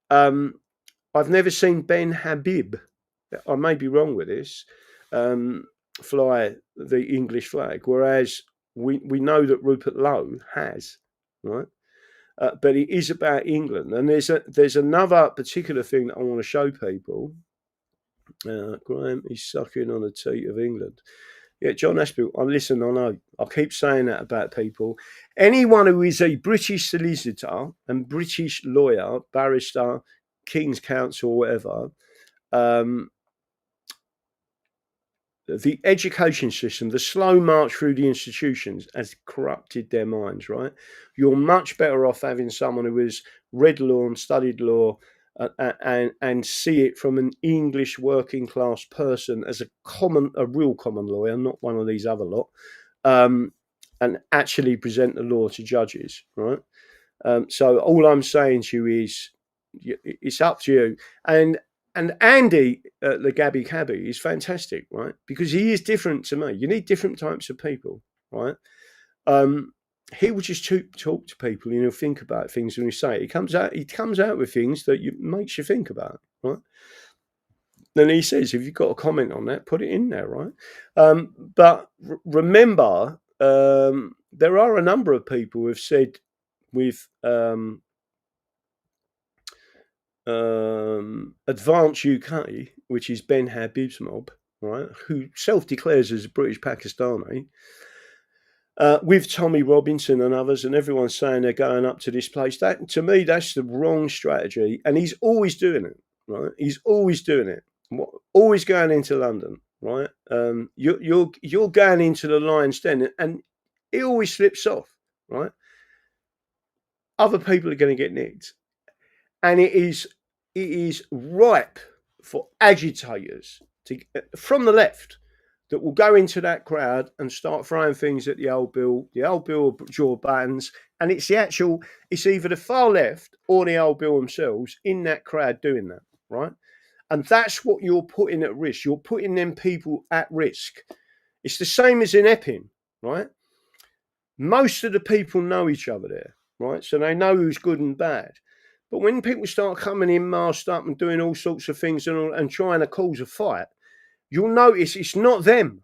I've never seen Ben Habib, I may be wrong with this, fly the English flag, whereas we know that Rupert Lowe has, right? But it is about England, and there's another particular thing that I want to show people. Graham is sucking on the teat of England. Yeah, John Aspel, listen, I know. I keep saying that about people. Anyone who is a British solicitor and British lawyer, barrister, King's Counsel, whatever, the education system, the slow march through the institutions has corrupted their minds, right? You're much better off having someone who has read law and studied law and see it from an English working class person as a real common lawyer, not one of these other lot, and actually present the law to judges, right? So all I'm saying to you is, it's up to you. And Andy, the Gabby Cabby, is fantastic, right? Because he is different to me. You need different types of people, right? He will just talk to people, and he'll think about things when he say it. He comes out with things that makes you think about, right? Then he says, if you've got a comment on that, put it in there, right? But remember, there are a number of people who have said with Advance UK, which is Ben Habib's mob, right, who self-declares as a British Pakistani, with Tommy Robinson and others, and everyone's saying they're going up to this place. That, to me, that's the wrong strategy, and he's always doing it, right? He's always doing it, always going into London, right? You're going into the Lion's Den, and it always slips off, right? Other people are going to get nicked, and it is ripe for agitators from the left that will go into that crowd and start throwing things at the old bill. The old bill will draw buttons, and it's either the far left or the old bill themselves in that crowd doing that, right? And that's what you're putting at risk. You're putting them people at risk. It's the same as in Epping, right? Most of the people know each other there, right? So they know who's good and bad. But when people start coming in masked up and doing all sorts of things and trying to cause a fight, you'll notice it's not them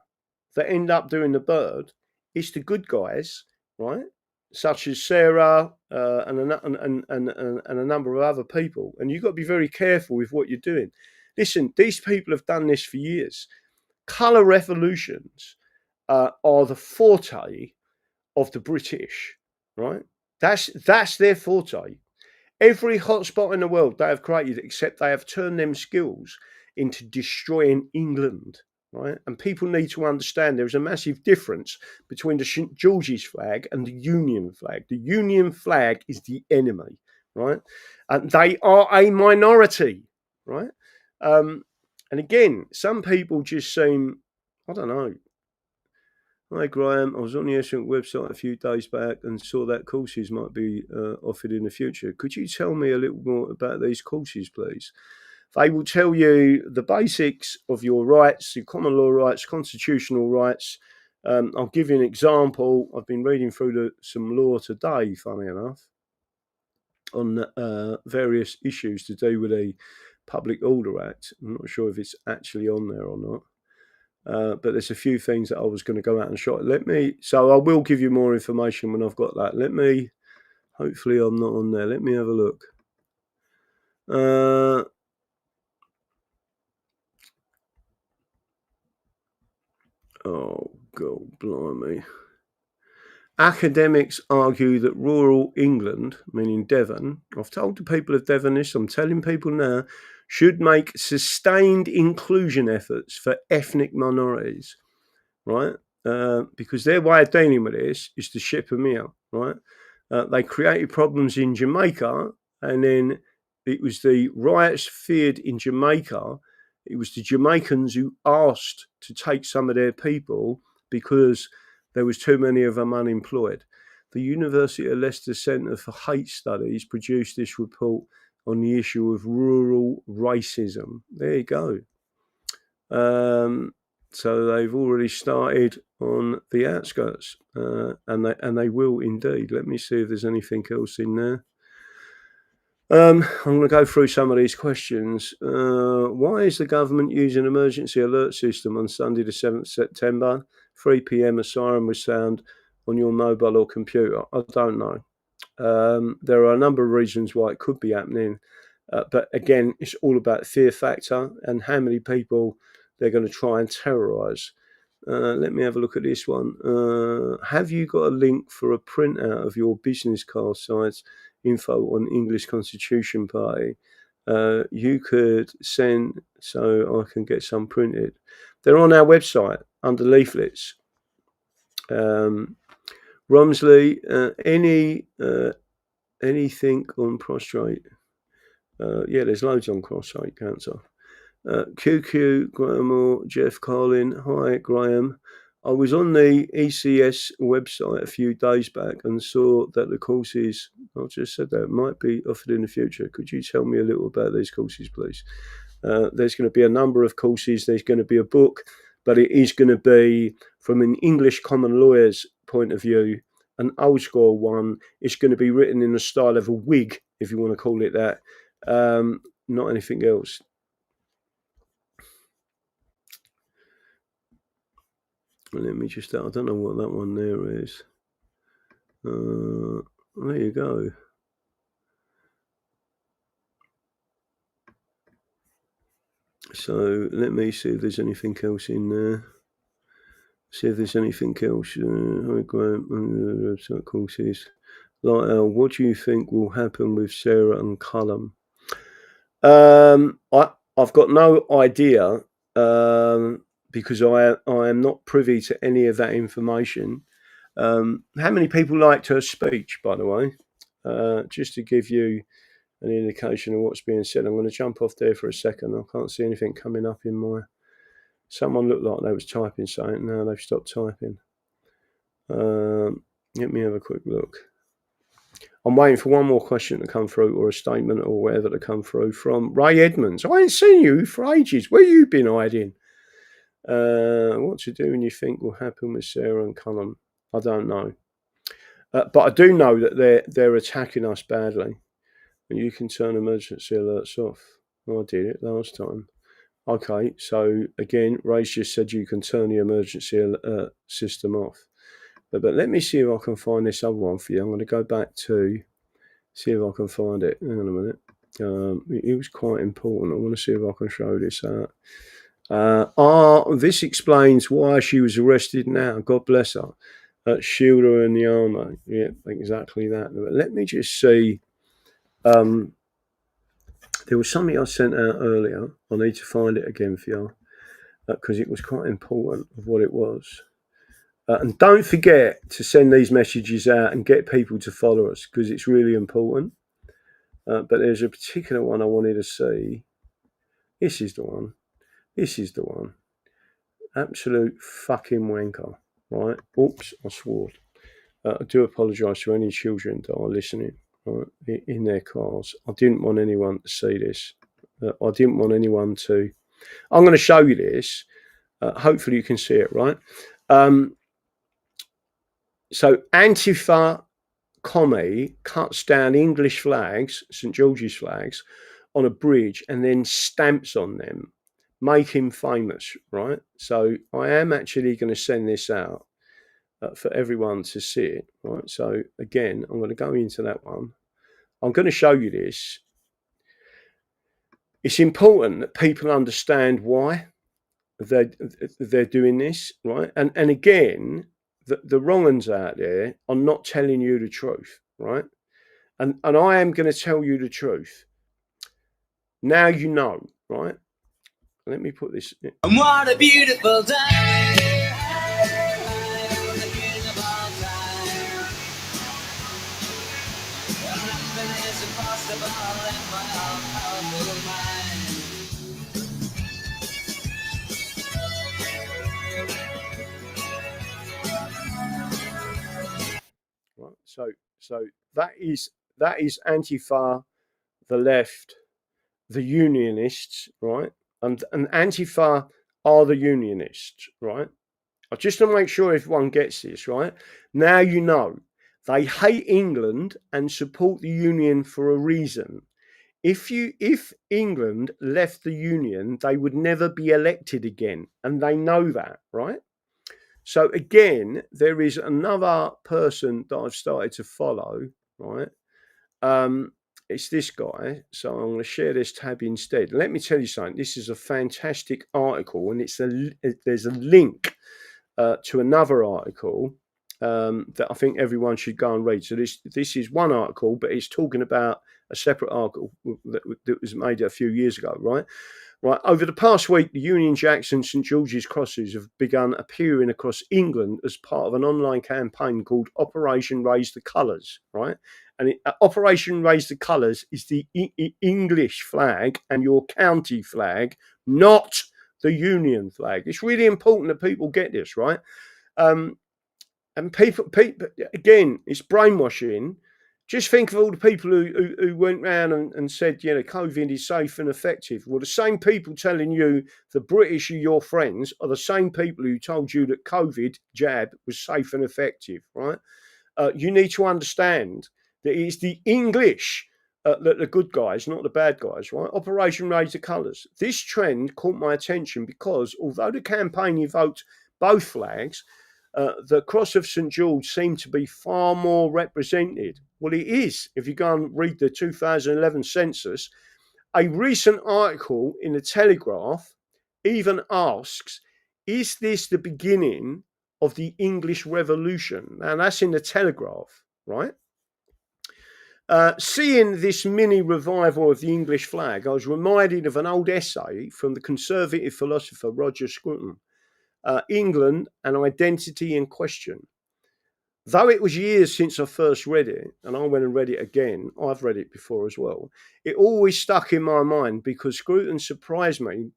that end up doing the bird. It's the good guys, right? Such as Sarah and a number of other people. And you've got to be very careful with what you're doing. Listen, these people have done this for years. Colour revolutions are the forte of the British, right? That's their forte. Every hotspot in the world they have created, except they have turned them skills into destroying England, right? And people need to understand there is a massive difference between the St. George's flag and the Union flag. The Union flag is the enemy, right? And they are a minority, right? And again, some people just seem, I don't know. Hi Graham, I was on the Essence website a few days back and saw that courses might be offered in the future. Could you tell me a little more about these courses, please? They will tell you the basics of your rights, your common law rights, constitutional rights. I'll give you an example. I've been reading through some law today, funny enough, on various issues to do with the Public Order Act. I'm not sure if it's actually on there or not. But there's a few things that I was going to go out and shot. So I will give you more information when I've got that. Hopefully I'm not on there. Let me have a look. Oh, God, blimey. Academics argue that rural England, meaning Devon, I've told the people of Devon this, I'm telling people now, should make sustained inclusion efforts for ethnic minorities, right? Because their way of dealing with this is to ship them out, right? They created problems in Jamaica, and then it was the riots feared in Jamaica. It was the Jamaicans who asked to take some of their people because There was too many of them unemployed. The University of Leicester Centre for Hate Studies produced this report on the issue of rural racism. There you go. So they've already started on the outskirts, and they will indeed. Let me see if there's anything else in there. I'm going to go through some of these questions. Why is the government using emergency alert system on Sunday the 7th September? 3 p.m. a siren will sound on your mobile or computer. I don't know. There are a number of reasons why it could be happening. But again, it's all about fear factor and how many people they're going to try and terrorise. Let me have a look at this one. Have you got a link for a printout of your business card size info on English Constitution Party? You could send so I can get some printed. They're on our website under leaflets. Rumsley, anything on prostrate? Yeah, there's loads on prostate cancer. QQ, Graham or Jeff Carlin. Hi, Graham. I was on the ECS website a few days back and saw that the courses, I just said that, might be offered in the future. Could you tell me a little about these courses, please? There's going to be a number of courses. There's going to be a book, but it is going to be from an English common lawyer's point of view, an old school one. It's going to be written in the style of a wig, if you want to call it that, not anything else. Let me just, I don't know what that one there is. There you go. So let me see if there's anything else in there. See if there's anything else. Hi, Graham, website courses. Like, what do you think will happen with Sarah and Cullum? I've got no idea. Because I am not privy to any of that information. How many people liked her speech, by the way? Just to give you an indication of what's being said. I'm going to jump off there for a second. I can't see anything coming up in my... Someone looked like they was typing something. Now they've stopped typing. Let me have a quick look. I'm waiting for one more question to come through, or a statement or whatever to come through from Ray Edmonds. I ain't seen you for ages. Where you been hiding? What to do when you think will happen with Sarah and Cullum? I don't know, but I do know that they're attacking us badly. And you can turn emergency alerts off. I did it last time. Okay, so again, Ray's just said you can turn the emergency alert system off. But let me see if I can find this other one for you. I'm going to go back to see if I can find it. Hang on a minute. It was quite important. I want to see if I can show this out. This explains why she was arrested now. God bless her. Shield her in the armour. Yeah, exactly that. But let me just see. There was something I sent out earlier. I need to find it again for you because it was quite important of what it was. And don't forget to send these messages out and get people to follow us because it's really important. But there's a particular one I wanted to see. This is the one. This is the one. Absolute fucking wanker, right? Oops, I swore. I do apologise to any children that are listening, right, in their cars. I didn't want anyone to see this. I didn't want anyone to... I'm going to show you this. Hopefully you can see it, right? So Antifa commie cuts down English flags, St George's flags, on a bridge and then stamps on them. Make him famous, right? So I am actually going to send this out for everyone to see it, right? So again, I'm going to go into that one. I'm going to show you this. It's important that people understand why they're doing this, right? And again, the wrong uns out there are not telling you the truth, right? And I am going to tell you the truth. Now you know, right? Let me put this in. And what a beautiful day. Nothing is impossible in my all-powerful mind. So that is Antifa, the left, the unionists, right? And Antifa are the unionists, right? Just to make sure everyone gets this, right? Now you know. They hate England and support the union for a reason. If England left the union, they would never be elected again, and they know that, right? So again, there is another person that I've started to follow, right? It's this guy. So I'm going to share this tab instead. Let me tell you something. This is a fantastic article, and there's a link to another article that I think everyone should go and read. So this is one article, but it's talking about a separate article that was made a few years ago, right? Right. Over the past week, the Union Jacks and St George's Crosses have begun appearing across England as part of an online campaign called Operation Raise the Colours, right? And Operation Raise the Colours is the English flag and your county flag, not the Union flag. It's really important that people get this, right? And people, again, it's brainwashing. Just think of all the people who went round and said, you know, COVID is safe and effective. Well, the same people telling you the British are your friends are the same people who told you that COVID jab was safe and effective, right? You need to understand that it's the English that the good guys, not the bad guys, right? Operation Raise the Colours. This trend caught my attention because although the campaign evoked both flags, the cross of St George seemed to be far more represented. Well, it is. If you go and read the 2011 census, a recent article in the Telegraph even asks, is this the beginning of the English Revolution? Now, that's in the Telegraph, right? Seeing this mini revival of the English flag, I was reminded of an old essay from the conservative philosopher Roger Scruton, England, an identity in question. Though it was years since I first read it, and I went and read it again, I've read it before as well, it always stuck in my mind because Scruton surprised me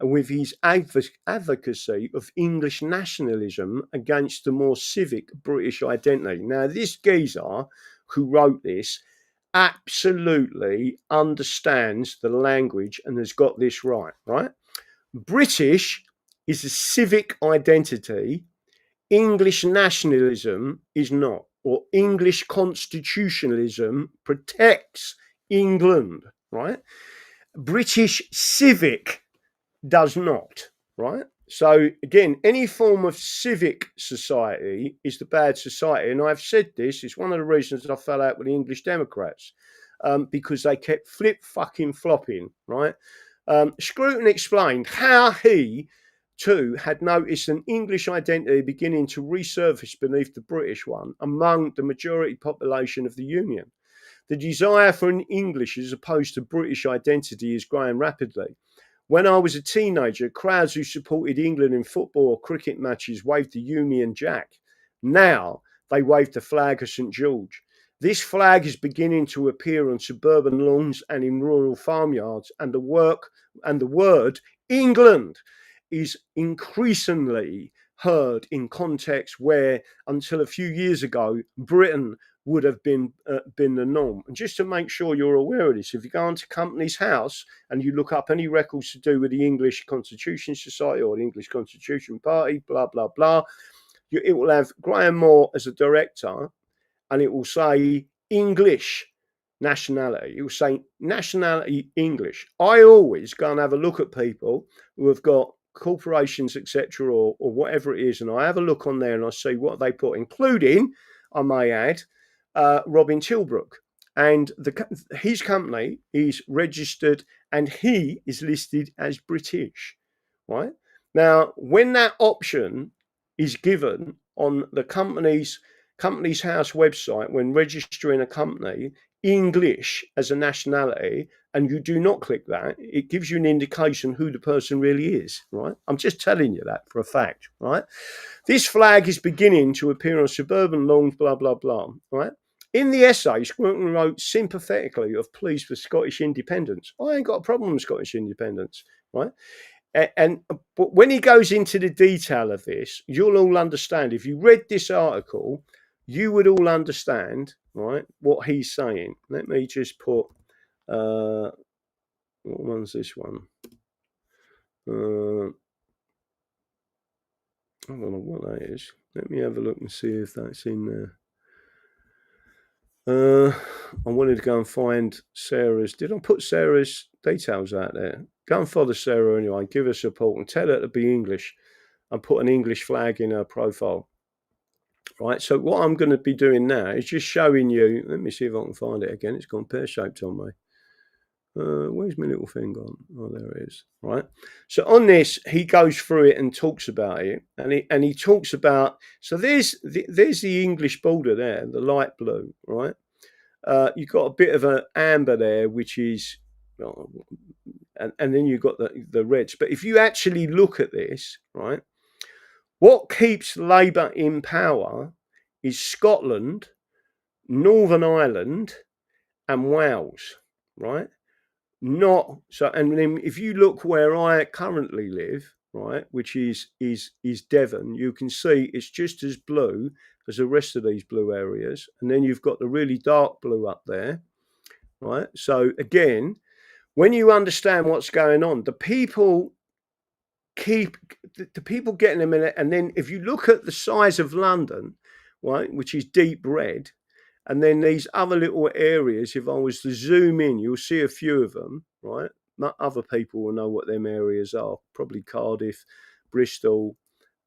with his advocacy of English nationalism against the more civic British identity. Now, this geezer who wrote this absolutely understands the language and has got this right, right? British is a civic identity. English nationalism is not, or English constitutionalism protects England, right? British civic does not, right? So again, any form of civic society is the bad society. And I've said this, it's one of the reasons I fell out with the English Democrats, because they kept flip-fucking-flopping, right? Scruton explained how he too had noticed an English identity beginning to resurface beneath the British one among the majority population of the Union. The desire for an English as opposed to British identity is growing rapidly. When I was a teenager, crowds who supported England in football or cricket matches waved the Union Jack. Now they wave the flag of St George. This flag is beginning to appear on suburban lawns and in rural farmyards, and the word England is increasingly heard in contexts where, until a few years ago, Britain would have been the norm. And just to make sure you're aware of this, if you go onto Company's House and you look up any records to do with the English Constitution Society or the English Constitution Party, blah, blah, blah, it will have Graham Moore as a director, and it will say English nationality. It will say nationality English. I always go and have a look at people who have got corporations, etc., or whatever it is, and I have a look on there and I see what they put, including, I may add, Robin Tilbrook, and his company is registered and he is listed as British, right? Now, when that option is given on the Company's House website when registering a company, English as a nationality, and you do not click that, it gives you an indication who the person really is, right? I'm just telling you that for a fact, right? This flag is beginning to appear on suburban lawns, blah, blah, blah, right? In the essay, Scruton wrote sympathetically of pleas for Scottish independence. I ain't got a problem with Scottish independence, right? But when he goes into the detail of this, you'll all understand. If you read this article, you would all understand, right, what he's saying. Let me just put, what one's this one? I don't know what that is. Let me have a look and see if that's in there. I wanted to go and find Sarah's. Did I put Sarah's details out there? Go and follow Sarah anyway. Give her support and tell her to be English and put an English flag in her profile. Right. So what I'm going to be doing now is just showing you. Let me see if I can find it again. It's gone pear-shaped on me. Where's my little thing gone? Oh, there it is. Right. So on this, he goes through it and talks about it, and he talks about. So there's the English border there, the light blue, right? You've got a bit of an amber there, which is, and then you've got the reds. But if you actually look at this, right, what keeps Labour in power is Scotland, Northern Ireland, and Wales, right? Not so. And then if you look where I currently live, right, which is Devon, you can see it's just as blue as the rest of these blue areas. And then you've got the really dark blue up there, right? So again, when you understand what's going on, the people getting them in it. And then if you look at the size of London, right, which is deep red, and then these other little areas, if I was to zoom in, you'll see a few of them, right? Other people will know what them areas are, probably Cardiff, Bristol,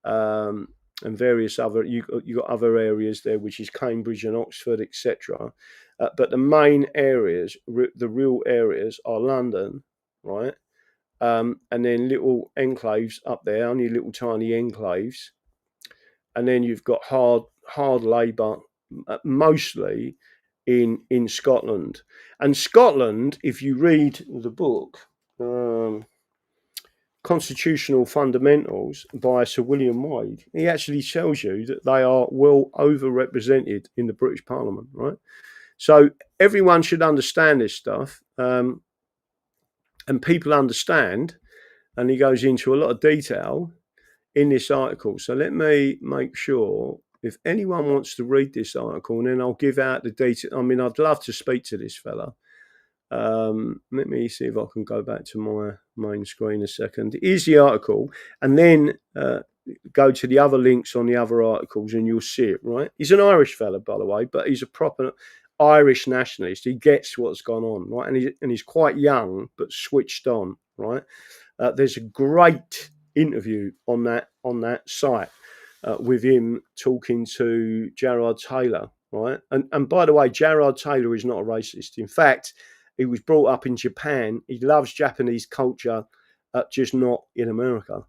and various other, you got other areas there, which is Cambridge and Oxford, etc. But the main areas, the real areas are London, right? And then little enclaves up there, only little tiny enclaves. And then you've got hard labour, mostly in Scotland. And Scotland, if you read the book, Constitutional Fundamentals by Sir William Wade, he actually tells you that they are well overrepresented in the British Parliament, right? So everyone should understand this stuff, and people understand, and he goes into a lot of detail in this article. So let me make sure if anyone wants to read this article, and then I'll give out the data. I mean, I'd love to speak to this fella. Let me see if I can go back to my main screen a second. Here's the article, and then go to the other links on the other articles, and you'll see it, right? He's an Irish fella, by the way, but he's a proper Irish nationalist. He gets what's gone on, right? And he's quite young, but switched on, right? There's a great interview on that site with him talking to Gerard Taylor, right? And by the way, Gerard Taylor is not a racist. In fact, he was brought up in Japan. He loves Japanese culture, just not in America.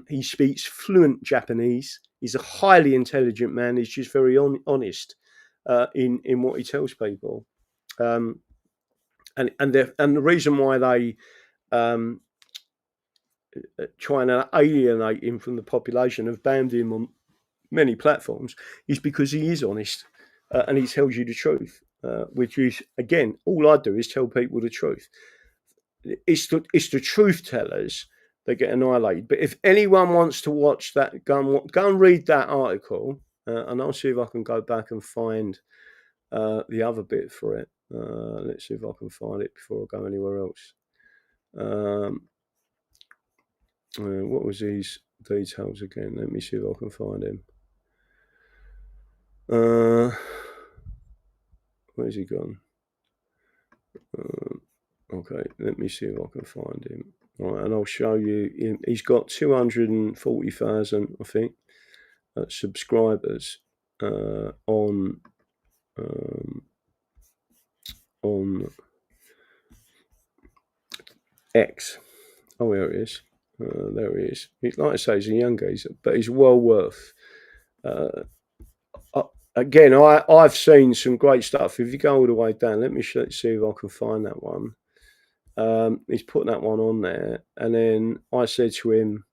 He speaks fluent Japanese. He's a highly intelligent man. He's just very honest in what he tells people. And the reason why they trying to alienate him from the population, have banned him on many platforms, is because he is honest and he tells you the truth, which is, again, all I do is tell people the truth. It's the truth tellers that get annihilated. But if anyone wants to watch that, go and read that article, and I'll see if I can go back and find the other bit for it. Let's see if I can find it before I go anywhere else. What was these details again? Let me see if I can find him. Where's he gone? Okay, let me see if I can find him. All right, and I'll show you. He's got 240,000, I think, subscribers on X. Oh, here he is. There he is. Like I say, he's a young geezer, but he's well worth. Again, I've seen some great stuff. If you go all the way down, let me see if I can find that one. He's put that one on there, and then I said to him,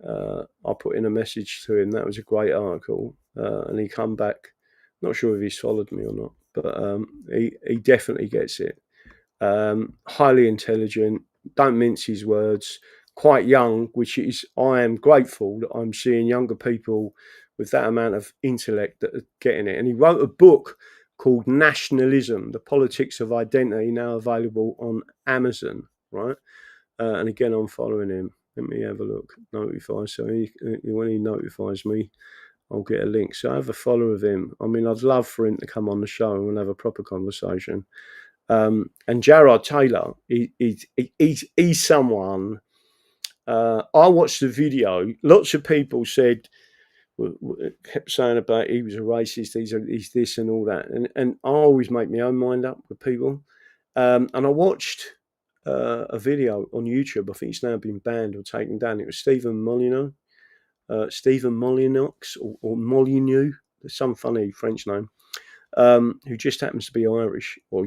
I put in a message to him. That was a great article, and he come back. Not sure if he's followed me or not, but he definitely gets it. Highly intelligent, don't mince his words. Quite young, which is, I am grateful that I'm seeing younger people with that amount of intellect that are getting it. And he wrote a book called Nationalism, The Politics of Identity, now available on Amazon, right? And again, I'm following him. Let me have a look. Notify. So when he notifies me, I'll get a link. So I have a follow of him. I mean, I'd love for him to come on the show and we'll have a proper conversation. And Gerard Taylor, he's someone. I watched the video. Lots of people kept saying about he was a racist, he's this and all that. And I always make my own mind up with people. And I watched a video on YouTube. I think it's now been banned or taken down. It was Stephen Molyneux, or Molyneux, some funny French name, who just happens to be Irish or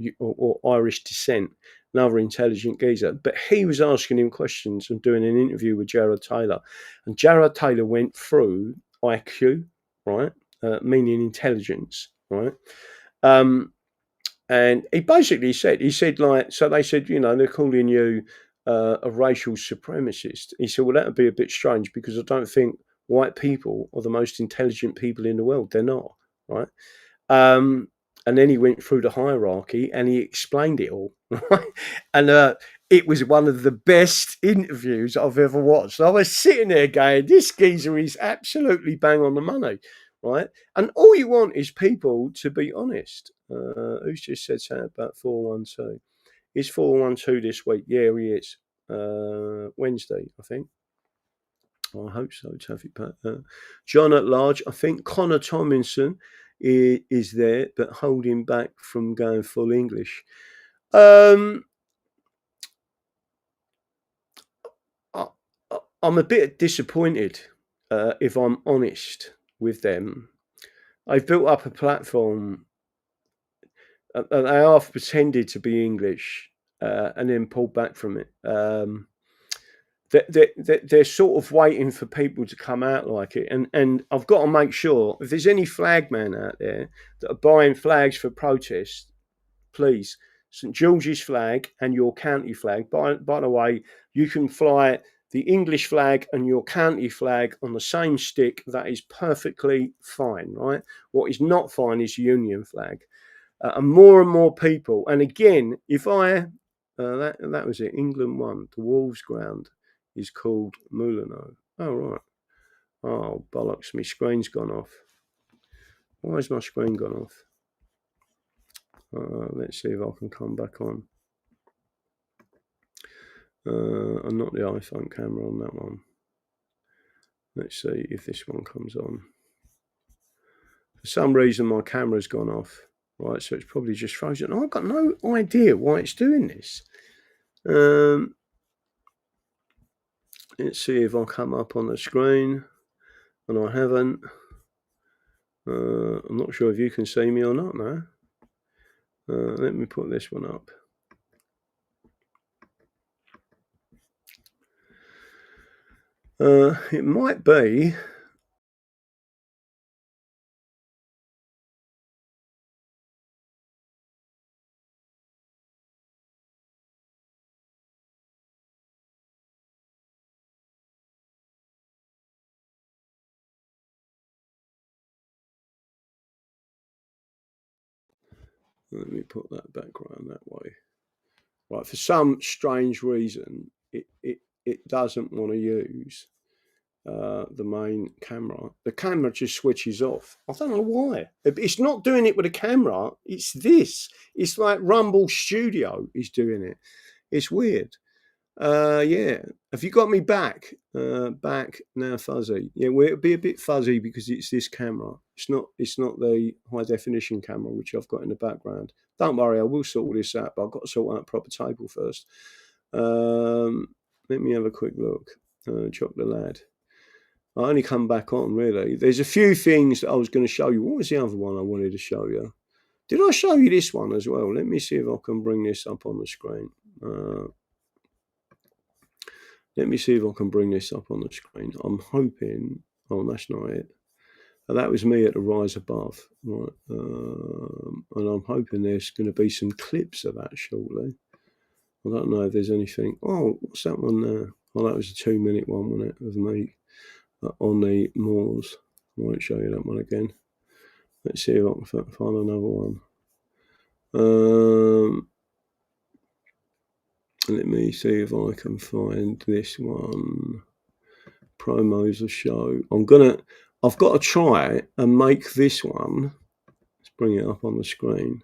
Irish descent, another intelligent geezer. But he was asking him questions and doing an interview with Gerard Taylor. And Gerard Taylor went through IQ, right, meaning intelligence, right? And he basically said, like, so they said, they're calling you a racial supremacist. He said, well, that would be a bit strange because I don't think white people are the most intelligent people in the world. They're not, right? And then he went through the hierarchy and he explained it all, right? And it was one of the best interviews I've ever watched. I was sitting there going, this geezer is absolutely bang on the money, right? And all you want is people to be honest. Who's just said something about 412? Is 412 this week? Yeah, he is. Wednesday, I think. I hope so, Taffy Pat. John at large. I think Connor Tomlinson is there, but holding back from going full English. I'm a bit disappointed, if I'm honest with them. They've built up a platform. They half pretended to be English and then pulled back from it. They're sort of waiting for people to come out like it. And I've got to make sure, if there's any flag man out there that are buying flags for protest, please, St George's flag and your county flag. By the way, you can fly the English flag and your county flag on the same stick. That is perfectly fine, right? What is not fine is Union flag. And more people. And again, if that was it. England won. The Wolves ground is called Moulino. Oh, right. Oh, bollocks. My screen's gone off. Why has my screen gone off? Let's see if I can come back on. And not the iPhone camera on that one. Let's see if this one comes on. For some reason, my camera's gone off. Right, so it's probably just frozen. I've got no idea why it's doing this. Let's see if I come up on the screen. And I haven't. I'm not sure if you can see me or not now. Let me put this one up. It might be. Let me put that back around that way. Right, for some strange reason, it doesn't want to use the main camera. The camera just switches off. I don't know why. It's not doing it with a camera. It's this. It's like Rumble Studio is doing it. It's weird. Yeah. Have you got me back? Back now, fuzzy. Yeah, well, it'll be a bit fuzzy because it's this camera. It's not the high definition camera which I've got in the background. Don't worry, I will sort all this out, but I've got to sort out a proper table first. Let me have a quick look. Chocolate lad. I only come back on, really. There's a few things that I was going to show you. What was the other one I wanted to show you? Did I show you this one as well? Let me see if I can bring this up on the screen. Let me see if I can bring this up on the screen. I'm hoping... Oh, that's not it. That was me at the Rise Above. Right. And I'm hoping there's going to be some clips of that shortly. I don't know if there's anything... Oh, what's that one there? Oh, that was a 2-minute one, wasn't it, of me on the moors. won't show you that one again. Let's see if I can find another one. Let me see if I can find this one. Promos of show. I've got to try and make this one. Let's bring it up on the screen.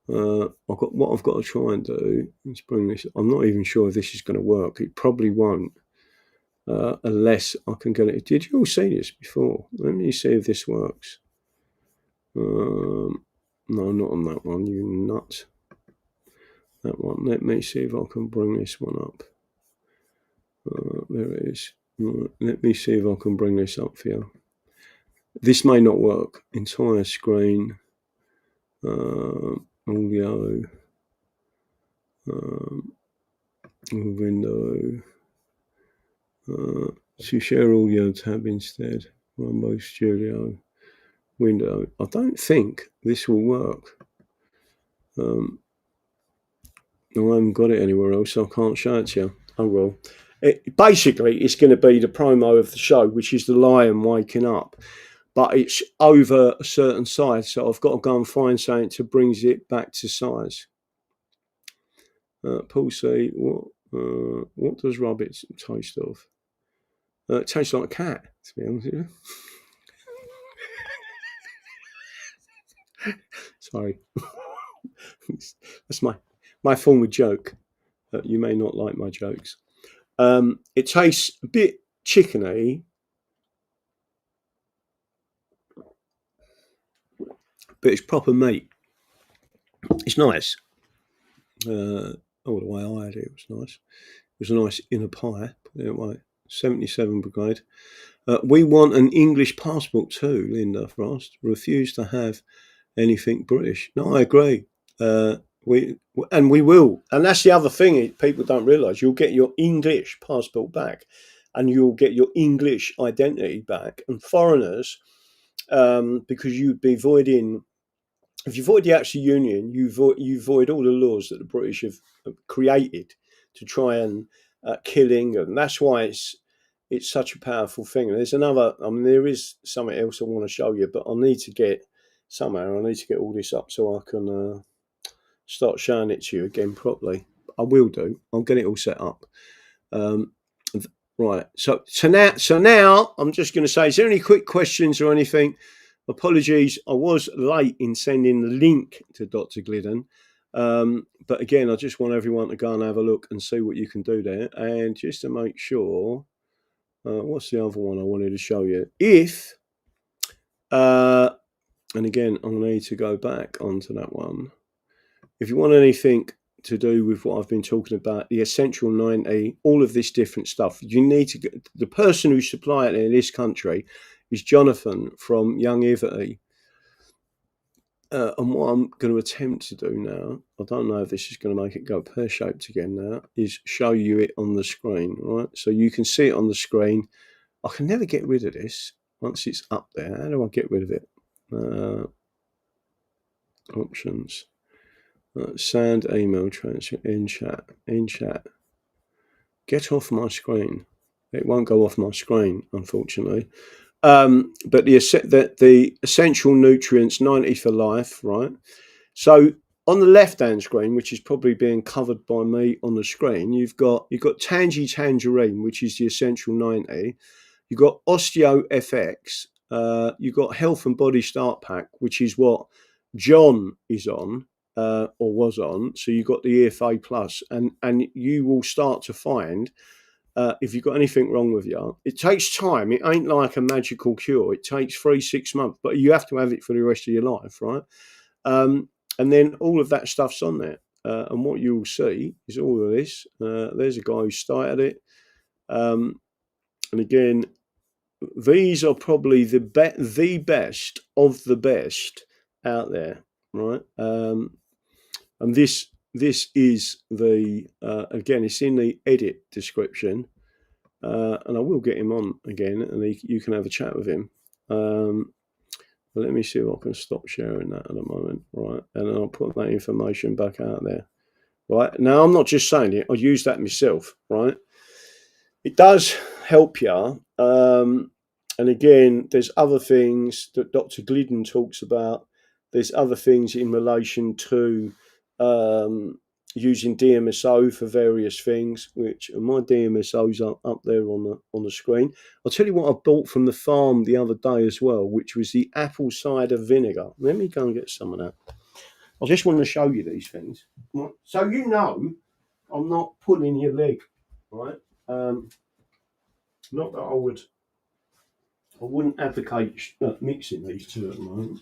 I've got to try and do. Let's bring this. I'm not even sure if this is going to work. It probably won't, unless I can get it. Did you all see this before? Let me see if this works. No, not on that one. You nut. That one. Let me see if I can bring this one up. There it is. Right, let me see if I can bring this up for you. This may not work. Entire screen. Audio. Window. To share audio tab instead. Rumbo Studio. Window. I don't think this will work. I haven't got it anywhere else, so I can't show it to you. Oh well. Basically, it's going to be the promo of the show, which is the lion waking up. But it's over a certain size, so I've got to go and find something to bring it back to size. Paul say, what does rabbit taste of? It tastes like a cat, to be honest with you. Sorry. That's my form of joke. You may not like my jokes. It tastes a bit chickeny, but it's proper meat. It's nice. The way I had it was nice. It was a nice inner pie, put it that way. 77 Brigade. We want an English passport too, Linda Frost. Refuse to have anything British. No, I agree. We will. And that's the other thing people don't realise. You'll get your English passport back and you'll get your English identity back. And foreigners, because you'd be voiding... If you void the actual union, you void all the laws that the British have created to try and kill England. That's why it's such a powerful thing. And there's another. There is something else I want to show you, but I need to get all this up so I can start showing it to you again properly. I will do. I'll get it all set up. Right. So now I'm just going to say, is there any quick questions or anything? Apologies, I was late in sending the link to Dr. Glidden. But again, I just want everyone to go and have a look and see what you can do there. And just to make sure, what's the other one I wanted to show you? And again, I'm going to need to go back onto that one. If you want anything to do with what I've been talking about, the Essential 90, all of this different stuff, you need to get the person who supplied it in this country is Jonathan from Young Ivety. And what I'm going to attempt to do now, I don't know if this is going to make it go pear-shaped again now, is show you it on the screen, right? So you can see it on the screen. I can never get rid of this once it's up there. How do I get rid of it? Options. Send email transfer in chat. Get off my screen. It won't go off my screen, unfortunately. But the essential nutrients 90 for life, right? So on the left-hand screen, which is probably being covered by me on the screen, you've got Tangerine, which is the essential 90. You've got Osteo FX. You've got Health and Body Start Pack, which is what John is on or was on. So you've got the EFA Plus, and you will start to find. If you've got anything wrong with you, it takes time. It ain't like a magical cure. It takes 3-6 months, but you have to have it for the rest of your life, right? And then all of that stuff's on there. And what you'll see is all of this. There's a guy who started it. And again, these are probably the best of the best out there, right? And this is the, again, it's in the edit description, and I will get him on again, and you can have a chat with him. But let me see if I can stop sharing that at the moment, right? And then I'll put that information back out there, right? Now, I'm not just saying it. I use that myself, right? It does help you. And again, there's other things that Dr. Glidden talks about. There's other things in relation to using DMSO for various things, which my DMSO's up there on the screen. I'll tell you what I bought from the farm the other day as well, which was the apple cider vinegar. Let me go and get some of that. I just want to show you these things. So you know I'm not pulling your leg, right? Not that I wouldn't advocate mixing these two at the moment,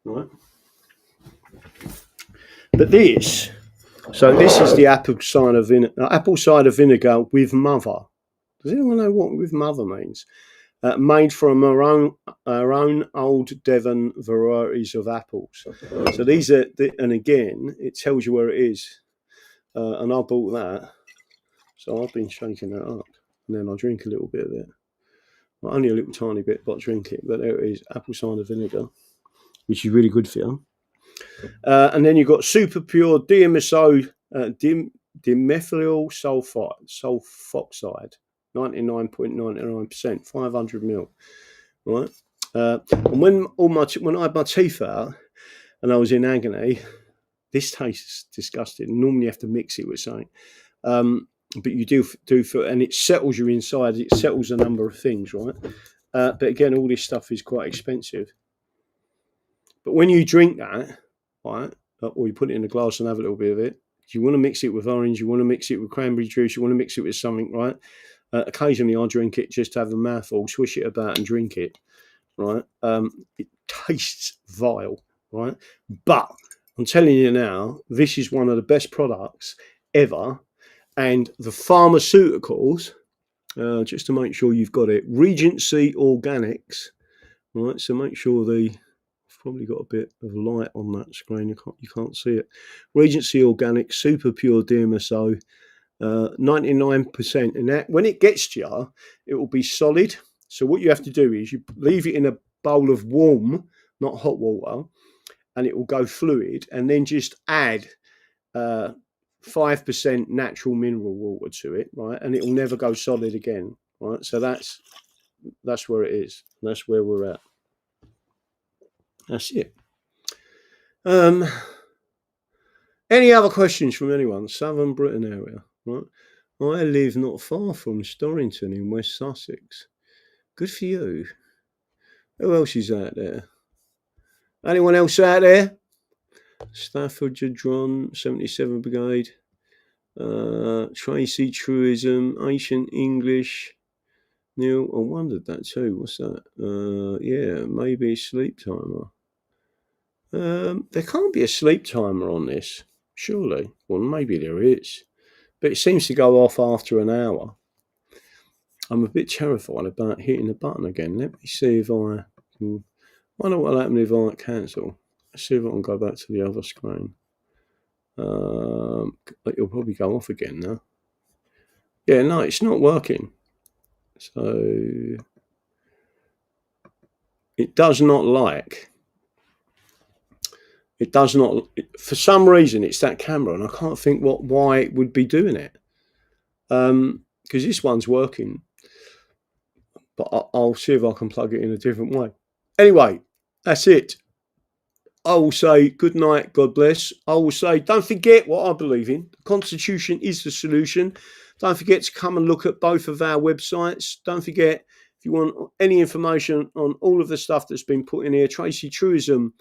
right? But this is the apple cider vinegar with mother. Does anyone know what with mother means? Made from our own old Devon varieties of apples. So these are, and again, it tells you where it is. And I bought that, so I've been shaking that up, and then I drink a little bit of it. Well, only a little tiny bit, but I drink it. But there it is, apple cider vinegar, which is really good for you. And then you've got super pure DMSO, dimethyl sulfoxide, 99.99%, 500 ml, right? And when I had my teeth out and I was in agony, this tastes disgusting. Normally you have to mix it with something, but you do for, and it settles you inside. It settles a number of things, right? But again, all this stuff is quite expensive. But when you drink that, right, or you put it in a glass and have a little bit of it, you want to mix it with orange, you want to mix it with cranberry juice, you want to mix it with something, right? Occasionally I drink it just to have a mouthful, swish it about and drink it, right? It tastes vile, right? But I'm telling you now, this is one of the best products ever. And the pharmaceuticals, just to make sure you've got it, Regency Organics, right? So make sure I've probably got a bit of light on that screen. You can't see it. Regency Organics, super pure DMSO, 99%. And that, when it gets to you, it will be solid. So what you have to do is you leave it in a bowl of warm, not hot water, and it will go fluid, and then just add 5% natural mineral water to it, right? And it will never go solid again, right? So that's where it is. That's where we're at. That's it. Any other questions from anyone? Southern Britain area, right? I live not far from Storrington in West Sussex. Good for you. Who else is out there? Anyone else out there? Staffordshire Dron, 77 Brigade. Tracy Truism, Ancient English. Neil, I wondered that too. What's that? Yeah, maybe sleep timer. There can't be a sleep timer on this, surely. Well, maybe there is, but it seems to go off after an hour. I'm a bit terrified about hitting the button again. Let me see if I can. I wonder what'll happen if I cancel. Let's see if I can go back to the other screen. It'll probably go off again now. Yeah, no, it's not working. So it does not like. It does not. For some reason, it's that camera, and I can't think why it would be doing it. Because this one's working, but I'll see if I can plug it in a different way. Anyway, that's it. I will say good night, God bless. I will say don't forget what I believe in. The Constitution is the solution. Don't forget to come and look at both of our websites. Don't forget, if you want any information on all of the stuff that's been put in here, Tracy Truism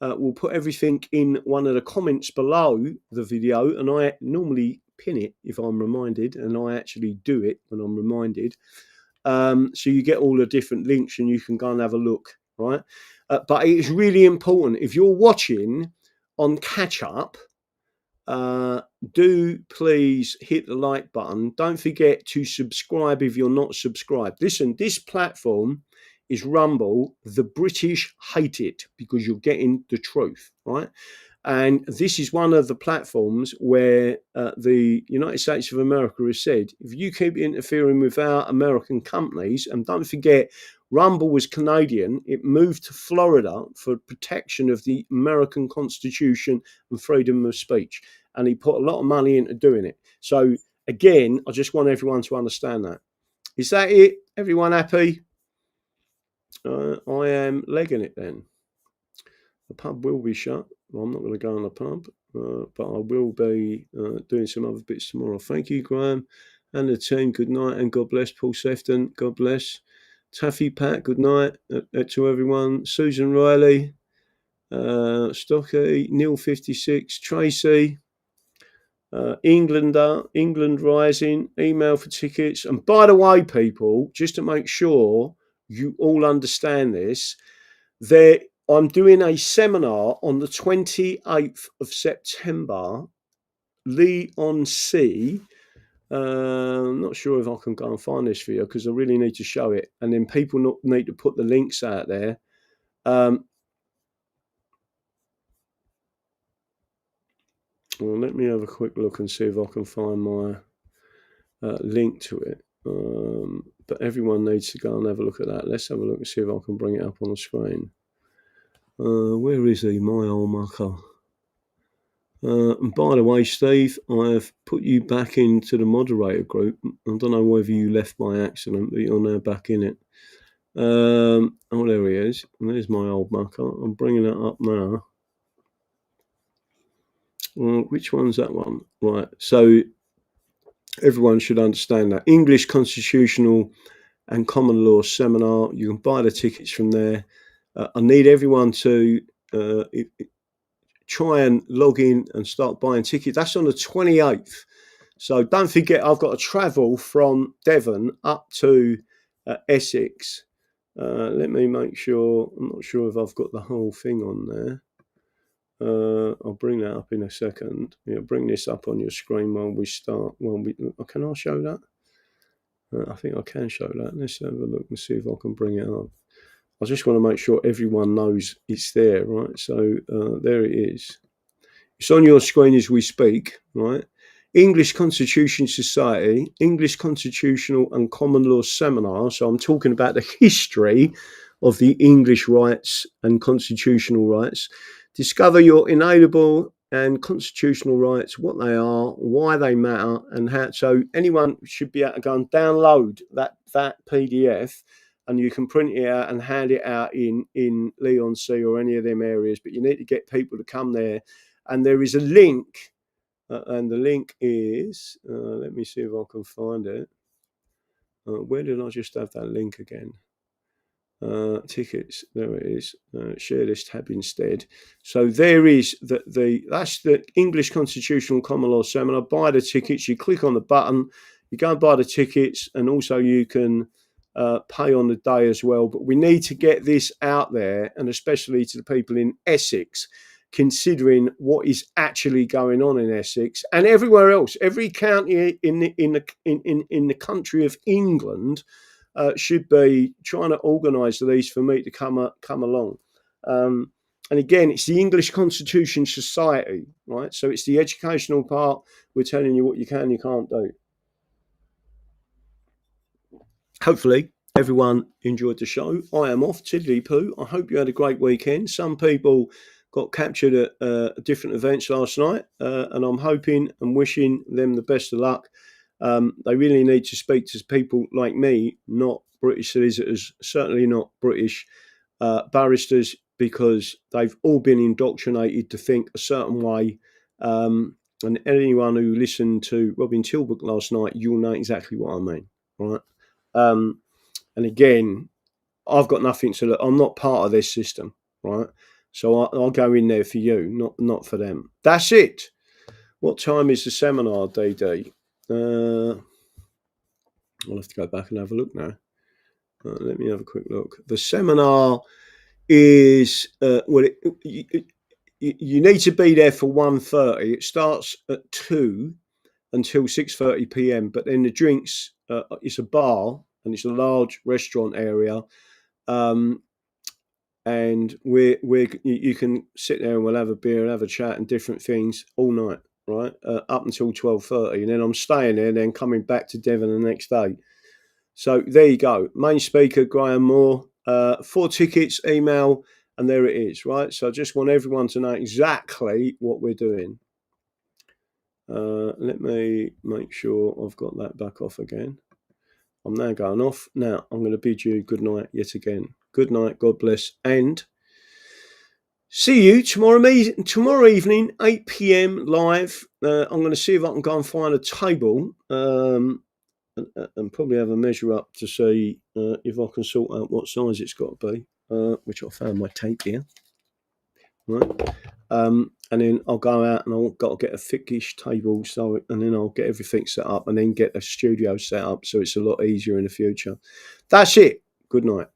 will put everything in one of the comments below the video, and I normally pin it if I'm reminded, and I actually do it when I'm reminded. So you get all the different links and you can go and have a look, right? But it is really important, if you're watching on catch up, do please hit the like button. Don't forget to subscribe if you're not subscribed. Listen, this platform is Rumble. The British hate it because you're getting the truth, right? And this is one of the platforms where the United States of America has said, if you keep interfering with our American companies, and don't forget, Rumble was Canadian, it moved to Florida for protection of the American Constitution and freedom of speech. And he put a lot of money into doing it. So again, I just want everyone to understand that. Is that it? Everyone happy? I am legging it then. The pub will be shut. Well, I'm not going to go in the pub, but I will be doing some other bits tomorrow. Thank you, Graham, and the team. Good night, and God bless. Paul Sefton, God bless. Taffy Pat, good night to everyone. Susan Riley, Stocky, Neil 56, Tracy, England Rising, email for tickets. And by the way, people, just to make sure you all understand this, I'm doing a seminar on the 28th of September, Leon C. I'm not sure if I can go and find this for you because I really need to show it. And then people need to put the links out there. Well, let me have a quick look and see if I can find my link to it. But everyone needs to go and have a look at that. Let's have a look and see if I can bring it up on the screen. Where is he, my old mucker? And by the way, Steve, I have put you back into the moderator group. I don't know whether you left by accident, but you're now back in it. Oh, there he is. And there's my old mucker. I'm bringing it up now. Which one's that one? Right. So everyone should understand that. English Constitutional and Common Law Seminar. You can buy the tickets from there. I need everyone to try and log in and start buying tickets. That's on the 28th. So don't forget, I've got to travel from Devon up to Essex. Let me make sure. I'm not sure if I've got the whole thing on there. I'll bring that up in a second. Yeah, bring this up on your screen while we start. Can I show that? I think I can show that. Let's have a look and see if I can bring it up. I just want to make sure everyone knows it's there, right? So there it is. It's on your screen as we speak, right? English Constitution Society, English Constitutional and Common Law Seminar. So I'm talking about the history of the English rights and constitutional rights. Discover your inalienable and constitutional rights, what they are, why they matter, and how. So anyone should be able to go and download that PDF, and you can print it out and hand it out in Leon C or any of them areas. But you need to get people to come there, and there is a link, and the link is. Let me see if I can find it. Where did I just have that link again? Tickets, there it is. Share this tab instead. So there is that's the English Constitutional Common Law Seminar. Buy the tickets. You click on the button, you go and buy the tickets, and also you can pay on the day as well. But we need to get this out there, and especially to the people in Essex, considering what is actually going on in Essex and everywhere else. Every county in the country of England should be trying to organise these for me to come along. And again, it's the English Constitution Society, right? So it's the educational part. We're telling you what you can and you can't do. Hopefully, everyone enjoyed the show. I am off, tiddly poo. I hope you had a great weekend. Some people got captured at different events last night, and I'm hoping and wishing them the best of luck. They really need to speak to people like me, not British solicitors, certainly not British barristers, because they've all been indoctrinated to think a certain way. And anyone who listened to Robin Tilbrook last night, you'll know exactly what I mean, right? And again, I've got nothing to look. I'm not part of this system, right? So I'll go in there for you, not for them. That's it. What time is the seminar, DD? I'll have to go back and have a look now. Let me have a quick look. The seminar is you need to be there for 1:30. It starts at 2 until 6:30 p.m. But then the drinks, it's a bar and it's a large restaurant area, and you can sit there and we'll have a beer and have a chat and different things all night. Right, up until 12:30, and then I'm staying there, then coming back to Devon the next day. So there you go. Main speaker, Graham Moore. 4 tickets, email, and there it is, right? So I just want everyone to know exactly what we're doing. Let me make sure I've got that back off again. I'm now going off. Now I'm going to bid you good night yet again. Good night. God bless. And see you tomorrow evening, 8 p.m. live. I'm going to see if I can go and find a table and probably have a measure up to see if I can sort out what size it's got to be, which I found my tape here. Right. And then I'll go out and I've got to get a thickish table, and then I'll get everything set up and then get a studio set up so it's a lot easier in the future. That's it. Good night.